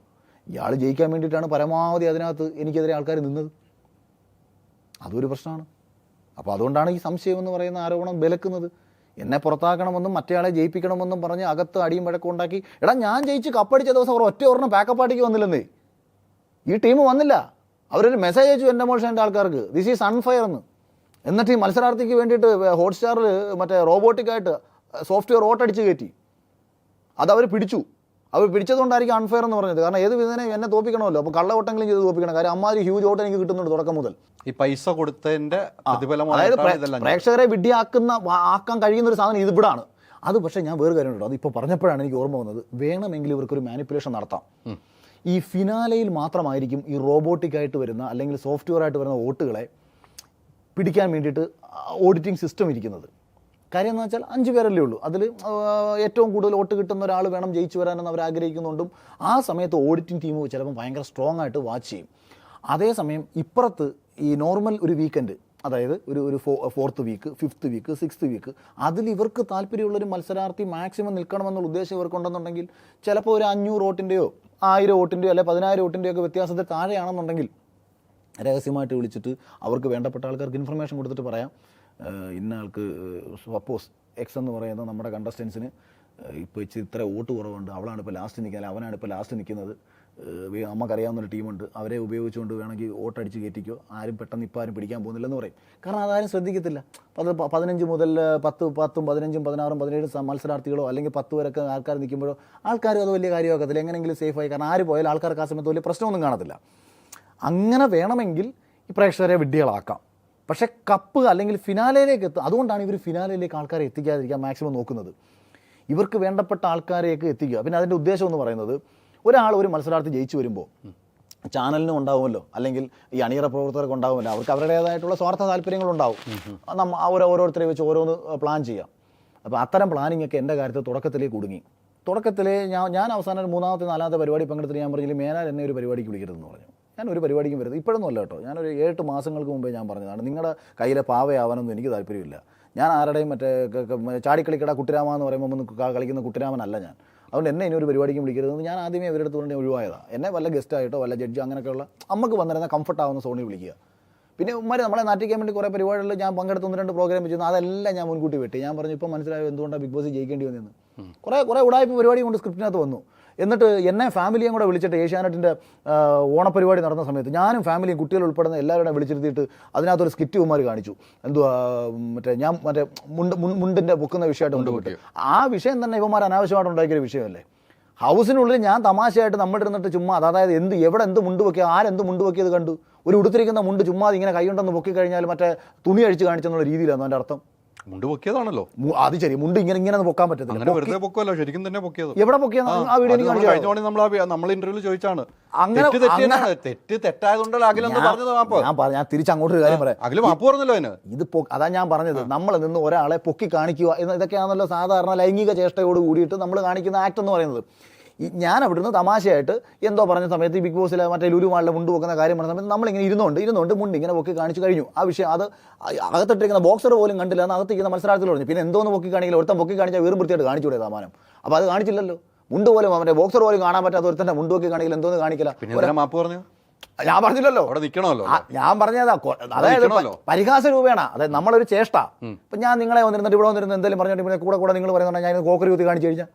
ഇയാൾ ജയിക്കാൻ വേണ്ടിയിട്ടാണ് പരമാവധി അതിനകത്ത് എനിക്കെതിരെ ആൾക്കാർ നിന്നത്. അതൊരു പ്രശ്നമാണ്. അപ്പോൾ അതുകൊണ്ടാണ് ഈ സംശയം എന്ന് പറയുന്ന ആരോപണം വിലക്കുന്നത്. എന്നെ പുറത്താക്കണമെന്നും മറ്റേയാളെ ജയിപ്പിക്കണമെന്നും പറഞ്ഞ് അകത്ത് അടിയും വഴക്കം ഉണ്ടാക്കി. ഞാൻ ജയിച്ച് കപ്പടിച്ച ദിവസം അവർ ഒരെണ്ണം പാക്കപ്പ് പാർട്ടിക്ക് വന്നില്ലെന്നേ, ഈ ടീം വന്നില്ല. അവരൊരു മെസ്സേജ് അയച്ചു എൻ്റെ മോൾഷൻ്റെ ആൾക്കാർക്ക്, ദിസ് ഈസ് അൺഫെയർ എന്ന്. എന്നിട്ട് ഈ മത്സരാർത്ഥിക്ക് വേണ്ടിയിട്ട് ഹോട്ട്സ്റ്റാറിൽ മറ്റേ റോബോട്ടിക്കായിട്ട് സോഫ്റ്റ്വെയർ ഓട്ടടിച്ച് കയറ്റി. അതവർ പിടിച്ചു. അവർ പിടിച്ചതുകൊണ്ടായിരിക്കും അൺഫെയർ എന്ന് പറഞ്ഞത്. കാരണം ഏത് വിധേന എന്നെ തോപ്പിക്കണമല്ലോ, അപ്പോൾ കള്ളവോട്ടെങ്കിലും ചെയ്ത് തോപ്പിക്കണം. കാര്യം അമ്മാതിരി ഹ്യൂജ് ഓട്ട് എനിക്ക് കിട്ടുന്നുണ്ട് തുടക്കം മുതൽ. ഈ പൈസ കൊടുത്തതിൻ്റെ അതായത് പ്രേക്ഷകരെ ആക്കാൻ കഴിയുന്ന ഒരു സാധനം ഇതിവിടാണ്. അത് പക്ഷേ ഞാൻ വേറെ കാര്യം കേട്ടോ, അതിപ്പോൾ പറഞ്ഞപ്പോഴാണ് എനിക്ക് ഓർമ്മ വന്നത്. വേണമെങ്കിൽ ഇവർക്കൊരു മാനിപ്പുലേഷൻ നടത്താം. ഈ ഫിനാലയിൽ മാത്രമായിരിക്കും ഈ റോബോട്ടിക്കായിട്ട് വരുന്ന അല്ലെങ്കിൽ സോഫ്റ്റ്വെയർ ആയിട്ട് വരുന്ന വോട്ടുകളെ പിടിക്കാൻ വേണ്ടിയിട്ട് ഓഡിറ്റിംഗ് സിസ്റ്റം ഇരിക്കുന്നത്. കാര്യം എന്ന് വെച്ചാൽ 5 പേരല്ലേ ഉള്ളൂ. അതിൽ ഏറ്റവും കൂടുതൽ വോട്ട് കിട്ടുന്ന ഒരാൾ വേണം ജയിച്ചു വരാനെന്ന് അവർ ആഗ്രഹിക്കുന്നുണ്ടും ആ സമയത്ത് ഓഡിറ്റിംഗ് ടീം ചിലപ്പോൾ ഭയങ്കര സ്ട്രോങ് ആയിട്ട് വാച്ച് ചെയ്യും. അതേസമയം ഇപ്പുറത്ത് ഈ നോർമൽ ഒരു വീക്കെൻഡ്, അതായത് ഒരു 4th week 5th week 6th week അതിൽ ഇവർക്ക് താല്പര്യമുള്ളൊരു മത്സരാർത്ഥി മാക്സിമം നിൽക്കണമെന്നുള്ള ഉദ്ദേശം ഇവർക്കുണ്ടെന്നുണ്ടെങ്കിൽ ചിലപ്പോൾ ഒരു 500 വോട്ടിൻ്റെയോ 1000 വോട്ടിൻ്റെയോ അല്ലെ 10,000 വോട്ടിൻ്റെയോ ഒക്കെ വ്യത്യാസത്തിൽ താഴെയാണെന്നുണ്ടെങ്കിൽ രഹസ്യമായിട്ട് വിളിച്ചിട്ട് അവർക്ക് വേണ്ടപ്പെട്ട ആൾക്കാർക്ക് ഇൻഫർമേഷൻ കൊടുത്തിട്ട് പറയാം, ഇന്ന ആൾക്ക് സപ്പോസ് എക്സ് എന്ന് പറയുന്ന നമ്മുടെ കണ്ടസ്റ്റൻസിന് ഇപ്പോൾ ഇത്ര വോട്ട് കുറവുണ്ട്, അവളാണ് ഇപ്പോൾ ലാസ്റ്റ് നിൽക്കുക, അവനാണ് ഇപ്പോൾ ലാസ്റ്റ് നിൽക്കുന്നത്, നമുക്കറിയാവുന്നൊരു ടീമുണ്ട്, അവരെ ഉപയോഗിച്ചുകൊണ്ട് വേണമെങ്കിൽ വോട്ടടിച്ച് കയറ്റിക്കോ, ആരും പെട്ടെന്ന് ഇപ്പോൾ ആരും പിടിക്കാൻ പോകുന്നില്ലെന്ന് പറയും. കാരണം അതാരും ശ്രദ്ധിക്കത്തില്ല. 15 മുതൽ 10, 15, 16, 17 മത്സരാർത്ഥികളോ അല്ലെങ്കിൽ 10 വരെയൊക്കെ ആൾക്കാർ നിൽക്കുമ്പോഴോ ആൾക്കാരും അത് വലിയ കാര്യമാക്കത്തില്ല, എങ്ങനെയെങ്കിലും സേഫായി. കാരണം ആര് പോയാലും ആൾക്കാർക്ക് ആ സമയത്ത് വലിയ പ്രശ്നമൊന്നും കാണത്തില്ല. അങ്ങനെ വേണമെങ്കിൽ ഈ പ്രേക്ഷകരെ വിഡ്ഢികളാക്കാം. പക്ഷേ കപ്പ് അല്ലെങ്കിൽ ഫിനാലയിലേക്ക് എത്തും. അതുകൊണ്ടാണ് ഇവർ ഫിനാലയിലേക്ക് ആൾക്കാരെ എത്തിക്കാതിരിക്കാൻ മാക്സിമം നോക്കുന്നത്. ഇവർക്ക് വേണ്ടപ്പെട്ട ആൾക്കാരെയൊക്കെ എത്തിക്കുക. പിന്നെ അതിൻ്റെ ഉദ്ദേശം എന്ന് പറയുന്നത്, ഒരാൾ ഒരു മത്സരാർത്ഥി ജയിച്ചു വരുമ്പോൾ ചാനലിനും ഉണ്ടാവുമല്ലോ, അല്ലെങ്കിൽ ഈ അണിയറ പ്രവർത്തകർക്ക് ഉണ്ടാവുമല്ലോ, അവർക്ക് അവരുടേതായിട്ടുള്ള സ്വാർത്ഥ താല്പര്യങ്ങളുണ്ടാവും. ഓരോരുത്തരെ വെച്ച് ഓരോന്ന് പ്ലാൻ ചെയ്യാം. അപ്പോൾ അത്തരം പ്ലാനിങ് ഒക്കെ എൻ്റെ കാര്യത്തിൽ തുടക്കത്തിലേക്ക് കുടുങ്ങി. തുടക്കത്തിലേ ഞാൻ അവസാനം 3ാമത്തെ 4ാമത്തെ പരിപാടി പങ്കെടുത്തിട്ട് ഞാൻ പറഞ്ഞില്ല, മേനാൽ എന്നെ ഒരു പരിപാടിക്ക് വിളിക്കരുതെന്ന് പറഞ്ഞു. ഞാൻ ഒരു പരിപാടിക്കും വരുന്നത് ഇപ്പോഴൊന്നും അല്ല കേട്ടോ, ഞാനൊരു 7 മാസങ്ങൾക്ക് മുമ്പേ ഞാൻ പറഞ്ഞതാണ്, നിങ്ങളുടെ കയ്യിലെ പാവയാവാനൊന്നും എനിക്ക് താല്പര്യമില്ല. ഞാൻ ആരുടെയും മറ്റേ ചാടിക്കളിക്കട കുട്ടിരാമ എന്ന് പറയുമ്പോൾ ഒന്ന് കളിക്കുന്ന കുട്ടിരാമനല്ല ഞാൻ. അതുകൊണ്ട് എന്നെ ഇനി ഒരു പരിപാടിക്കും വിളിക്കരുതെന്ന് ഞാൻ ആദ്യമേ അവരുടെ അടുത്ത് പറഞ്ഞ് ഒഴിവായതാണ്. എന്നെ വല്ല ഗസ്റ്റായിട്ടോ വല്ല ജഡ്ജോ അങ്ങനെയൊക്കെയുള്ള നമുക്ക് വന്നിരുന്ന കംഫർട്ട് ആവുന്ന സോണിൽ വിളിക്കുക. പിന്നെ ഉമ്മാർ നമ്മളെ നാട്ടിക്കാൻ വേണ്ടി കുറേ പരിപാടികളിൽ ഞാൻ പങ്കെടുത്ത് 1-2 പ്രോഗ്രാം വെച്ചിരുന്നു, അതെല്ലാം ഞാൻ മുൻകൂട്ടി വെട്ടി. ഞാൻ പറഞ്ഞു ഇപ്പോൾ മനസ്സിലായോ എന്തുകൊണ്ടാണ് ബിഗ് ബോസ് ജയിക്കേണ്ടി വന്നതെന്ന്. കുറേ ഉടായ്പ പരിപാടി കൊണ്ട് സ്ക്രിപ്റ്റിനകത്ത് വന്നു. എന്നിട്ട് എന്നെ ഫാമിലിയും കൂടെ വിളിച്ചിട്ട് ഏഷ്യാനെറ്റിൻ്റെ ഓണപരിപാടി നടന്ന സമയത്ത് ഞാനും ഫാമിലിയും കുട്ടികൾ ഉൾപ്പെടുന്ന എല്ലാവരുടെയും വിളിച്ചിരുത്തിയിട്ട് അതിനകത്തൊരു സ്കിറ്റ് കുമാർ കാണിച്ചു. എന്തുവാ ഞാൻ മുണ്ടിൻ്റെ പൊക്കുന്ന വിഷയമായിട്ട് കൊണ്ടുപോയിട്ട് ആ വിഷയം തന്നെ ഇവന്മാർ അനാവശ്യമായിട്ട് ഉണ്ടാക്കിയൊരു വിഷയമല്ലേ. ഹൗസിനുള്ളിൽ ഞാൻ തമാശയായിട്ട് നമ്മൾ ഇരുന്നിട്ട് ചുമ്മാ അതായത് എവിടെ എന്ത് മുണ്ട് പൊക്കിയ ആരെന്ത് മുണ്ട് പൊക്കിയത് കണ്ടു. ഒരു ഉടുത്തിരിക്കുന്ന മുണ്ട് ചുമ്മാ ഇങ്ങനെ കൈകൊണ്ടെന്ന് പൊക്കി കഴിഞ്ഞാൽ മറ്റേ തുണി അഴിച്ച് കാണിച്ചെന്നുള്ള രീതിയിലാണ് അതിൻ്റെ അർത്ഥം. മുണ്ട് പൊക്കിയതാണല്ലോ അത് ശരി, മുണ്ട് ഇങ്ങനെ പൊക്കാൻ പറ്റത്തില്ല. വെറുതെ പൊക്കുമല്ലോ, ശരിക്കും തന്നെ പൊക്കിയത്. എവിടെ പൊക്കിയത് ആ വീഡിയോ നമ്മൾ ഇന്റർവ്യൂവിൽ ചോദിച്ചാണ്. ഞാൻ തിരിച്ചങ്ങോട്ടൊരു കാര്യം പറയാം. ഇത് അതാ ഞാൻ പറഞ്ഞത്, നമ്മൾ നിന്ന് ഒരാളെ പൊക്കി കാണിക്കുക ഇതൊക്കെയാണല്ലോ സാധാരണ ലൈംഗിക ചേഷ്ടയോട് കൂടിയിട്ട് നമ്മൾ കാണിക്കുന്ന ആക്ട് എന്ന് പറയുന്നത്. ഞാൻ അവിടുന്ന് തമാശയായിട്ട് എന്തോ പറഞ്ഞ സമയത്ത് ഈ ബിഗ് ബോസിലെ മറ്റേ ലുലു മാളിലെ മുണ്ട് പൊക്കുന്ന കാര്യം പറഞ്ഞ സമയത്ത് നമ്മളിങ്ങനെ ഇരുന്നുകൊണ്ട് മുണ്ട് ഇങ്ങനെ പൊക്കി കാണിച്ചു കഴിഞ്ഞു. ആ വിഷയം അത് അകത്തിട്ടിരിക്കുന്ന ബോക്സർ പോലും കണ്ടില്ല എന്ന് അകത്തിരിക്കുന്ന മത്സരാർത്ഥികൾ പറഞ്ഞു. പിന്നെ എന്തോന്ന് പൊക്കി കാണിക്കില്ല, ഒരുത്തൻ പൊക്കി കാണിച്ചാൽ വീറും വൃത്തിയായിട്ട് കാണിച്ചുകൂടെ സമാനം. അപ്പോൾ അത് കാണിച്ചില്ലല്ലോ. മുണ്ട് പോലും അവൻ്റെ ബോക്സർ പോലും കാണാൻ പറ്റാത്ത ഒരുത്തൻ്റെ മുണ്ട് പൊക്കി കാണിക്കില്ല, എന്തോന്ന് കാണിക്കില്ല. ഞാൻ പറഞ്ഞില്ലല്ലോ, ഞാൻ പറഞ്ഞതാ. അതായത് പരിഹാസ രൂപേണ, അതായത് നമ്മളൊരു ചേഷ്ട. ഇപ്പം ഞാൻ നിങ്ങളെ വന്നിരുന്നിട്ട് ഇവിടെ വന്നിരുന്ന് എന്തെങ്കിലും പറഞ്ഞിട്ട് കൂടെ നിങ്ങൾ പറയുന്നുണ്ട് ഞാൻ കോക്കറി കുത്തി കാണിച്ചു കഴിഞ്ഞാൽ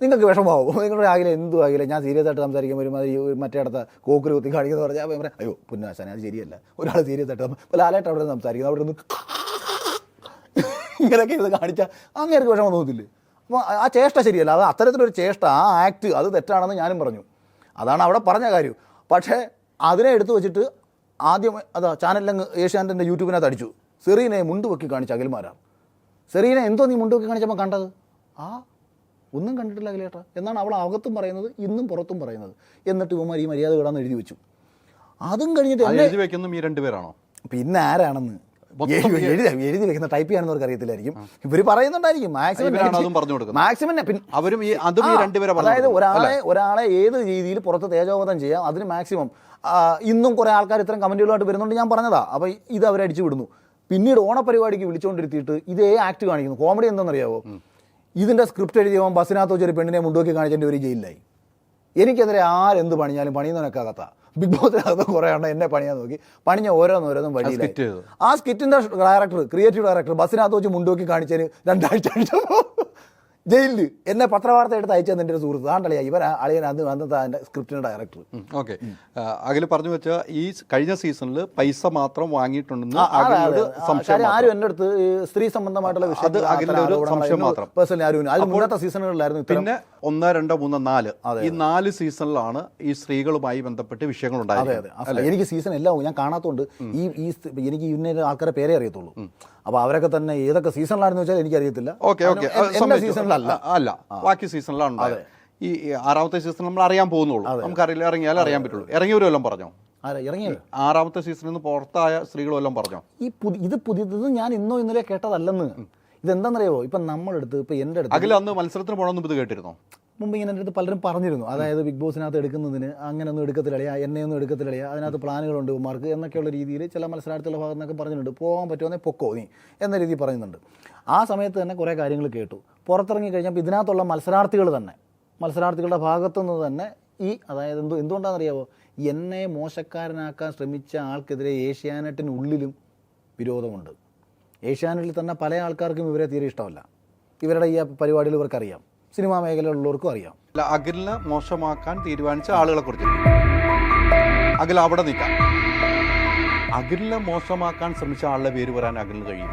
നിങ്ങൾക്ക് വിഷമമാവും. നിങ്ങളുടെ ആകില്ല എന്തും ആകില്ല. ഞാൻ സീരിയസ് ആയിട്ട് സംസാരിക്കുമ്പോൾ ഒരുമാതിരി മറ്റേ അടുത്ത കോക്കറി കുത്തി കാണിക്കുന്ന പറഞ്ഞാൽ പറയാം, അയ്യോ പുന്നാശാനെ അത് ശരിയല്ല. ഒരാൾ സീരിയസ് ആയിട്ട് ഇപ്പോൾ ലാലായിട്ട് അവിടെ സംസാരിക്കുന്നത് അവിടെ നിന്ന് ഇങ്ങനെയൊക്കെ ഇത് കാണിച്ചാൽ അങ്ങേർക്ക് വിഷമം തോന്നത്തില്ലേ? അപ്പോൾ ആ ചേഷ്ട ശരിയല്ല. അത് അത്തരത്തിലൊരു ചേഷ്ട, ആ ആക്ട് അത് തെറ്റാണെന്ന് ഞാനും പറഞ്ഞു. അതാണ് അവിടെ പറഞ്ഞ കാര്യം. പക്ഷേ അതിനെ എടുത്തു വെച്ചിട്ട് ആദ്യം ചാനലിലങ്ങ് ഏഷ്യാനെറ്റിൻ്റെ യൂട്യൂബിനകത്ത് അടിച്ചു, സെറീനെ മുണ്ട് പൊക്കി കാണിച്ച അഖിൽമാരാർ. സെറീനെ എന്തോ നീ മുണ്ട് പൊക്കി കാണിച്ചപ്പോൾ കണ്ടത്? ഒന്നും കണ്ടിട്ടില്ല അഖിലേട്ടാ എന്നാണ് അവൾ അകത്തും പറയുന്നത്, ഇന്നും പുറത്തും പറയുന്നത്. എന്നിട്ട് ഇവന്മാർ ഈ മര്യാദ വിടാന്ന് എഴുതി വെച്ചു. അതും കഴിഞ്ഞിട്ട് ഈ 2 പേരാണോ പിന്നെ ആരാണെന്ന് എഴുതി വെക്കുന്ന ടൈപ്പ് ചെയ്യാണെന്നവർക്ക് അറിയത്തില്ലായിരിക്കും. ഇവർ പറയുന്നുണ്ടായിരിക്കും മാക്സിമം. അതായത് ഒരാളെ ഏത് രീതിയിൽ പുറത്ത് തേജോവധം ചെയ്യാം, അതിന് മാക്സിമം. ഇന്നും കുറേ ആൾക്കാർ ഇത്തരം കമന്റുകളായിട്ട് വരുന്നുണ്ട്. ഞാൻ പറഞ്ഞതാ. അപ്പോൾ ഇത് അവരടിച്ചു വിടുന്നു. പിന്നീട് ഓണപരിപാടിക്ക് വിളിച്ചുകൊണ്ടിരുത്തിയിട്ട് ഇതേ ആക്ട് കാണിക്കുന്നു. കോമഡി എന്താണെന്നറിയാവോ? ഇതിൻ്റെ സ്ക്രിപ്റ്റ് എഴുതിയവൻ ബസ്സിനകത്ത് വെച്ചൊരു പെണ്ണിനെ മുണ്ടോക്കി കാണിച്ചതിൻ്റെ ഒരു ജയിലിലായി. എനിക്കെതിരെ ആരെന്ത് പണിഞ്ഞാലും പണിയുന്നവനൊക്കെ അകത്താ. ബിഗ് ബോസിനകത്ത് കുറേ എണ്ണം എന്നെ പണിയാൻ നോക്കി, പണിഞ്ഞ ഓരോന്നോരോന്നും വഴിയിലായി. ആ സ്കിറ്റിൻ്റെ ഡയറക്ടർ, ക്രിയേറ്റീവ് ഡയറക്ടർ ബസ്സിനകത്ത് വെച്ച് മുണ്ടോക്കി കാണിച്ചതിന് 2 ആഴ്ച കഴിഞ്ഞപ്പോൾ ജയിലിൽ എന്നെ പത്രവാർത്ത എടുത്ത് അയച്ചത് എൻ്റെ ഒരു സുഹൃത്ത്. ആണ്ടളിയാ ഇവൻ അളിയൻ അന്നത്തെ അതിൻ്റെ സ്ക്രിപ്റ്റിൻ്റെ ഡയറക്ടർ. ഓക്കെ, അഖിൽ പറഞ്ഞു വെച്ചാൽ ഈ കഴിഞ്ഞ സീസണിൽ പൈസ മാത്രം വാങ്ങിയിട്ടുണ്ടെന്ന് ആരും എൻ്റെ അടുത്ത് സ്ത്രീ സംബന്ധമായിട്ടുള്ള വിഷയം പേഴ്സണലി ആരും അത് മുന്നത്തെ സീസണുകളിലായിരുന്നു. പിന്നെ 1, 2, 3, 4 ഈ 4 സീസണിലാണ് ഈ സ്ത്രീകളുമായി ബന്ധപ്പെട്ട് വിഷയങ്ങൾ ഉണ്ടായത്. എനിക്ക് സീസൺ എല്ലാം ഞാൻ കാണാത്തതുകൊണ്ട് എനിക്ക് ഇന്ന ആൾക്കാരെ പേരേ അറിയത്തുള്ളൂ. അപ്പോൾ അവരൊക്കെ തന്നെ ഏതൊക്കെ സീസണിലാണെന്ന് വെച്ചാൽ എനിക്കറിയത്തില്ല. അല്ല ബാക്കി സീസണിലാണ്. ഈ 6ാമത്തെ സീസൺ നമ്മൾ അറിയാൻ പോകുന്നുള്ളൂ, നമുക്കറിയില്ല, ഇറങ്ങിയാലും അറിയാൻ പറ്റുള്ളൂ. ഇറങ്ങിയവരും എല്ലാം പറഞ്ഞോ? 6ാമത്തെ സീസണിൽ നിന്ന് പുറത്തായ സ്ത്രീകളും എല്ലാം പറഞ്ഞോ? ഇത് പുതിയത് ഞാൻ ഇന്നോ ഇന്നലെ കേട്ടതല്ലെന്ന്. ഇതെന്താണെന്നറിയാവോ? ഇപ്പം നമ്മളെടുത്ത് ഇപ്പം എൻ്റെ അടുത്ത് അഖിൽ അന്ന് മത്സരത്തിന് പോകണമെന്ന് ഇത് കേട്ടിരുന്നോ? മുമ്പ് ഇങ്ങനെ എൻ്റെ അടുത്ത് പലരും പറഞ്ഞിരുന്നു, അതായത് ബിഗ് ബോസിനകത്ത് എടുക്കുന്നതിന് അങ്ങനെയൊന്നും എടുക്കത്തില്ല, എന്നെയൊന്നും എടുക്കത്തില്ല, അതിനകത്ത് പ്ലാനുകളുണ്ട് ഉമാർക്ക് എന്നൊക്കെയുള്ള രീതിയിൽ ചില മത്സരാർത്ഥികളുടെ ഭാഗത്ത് നിന്നൊക്കെ പറഞ്ഞിട്ടുണ്ട്. പോകാൻ പറ്റുമെന്നേ പൊക്കോ നീ എന്ന രീതിയിൽ പറയുന്നുണ്ട്. ആ സമയത്ത് തന്നെ കുറേ കാര്യങ്ങൾ കേട്ടു. പുറത്തിറങ്ങി കഴിഞ്ഞപ്പോൾ ഇതിനകത്തുള്ള മത്സരാർത്ഥികളുടെ ഭാഗത്തുനിന്ന് തന്നെ അതായത് എന്തുകൊണ്ടാണെന്നറിയാമോ, എന്നെ മോശക്കാരനാക്കാൻ ശ്രമിച്ച ആൾക്കെതിരെ ഏഷ്യാനെറ്റിനുള്ളിലും വിരോധമുണ്ട്. ഏഷ്യാനെറ്റിൽ തന്നെ പല ആൾക്കാർക്കും ഇവരെ തീരെ ഇഷ്ടമല്ല. ഇവരുടെ ഈ പരിപാടികൾ ഇവർക്കറിയാം, സിനിമാ മേഖലയിലുള്ളവർക്കും അറിയാം. അല്ല, അഖിലിനെ മോശമാക്കാൻ തീരുമാനിച്ച ആളുകളെ കുറിച്ച് അഖിൽ അവിടെ നിൽക്കാം. അഖിലിനെ മോശമാക്കാൻ ശ്രമിച്ച ആളുടെ പേര് പറയാൻ അഖിലിന് കഴിയും.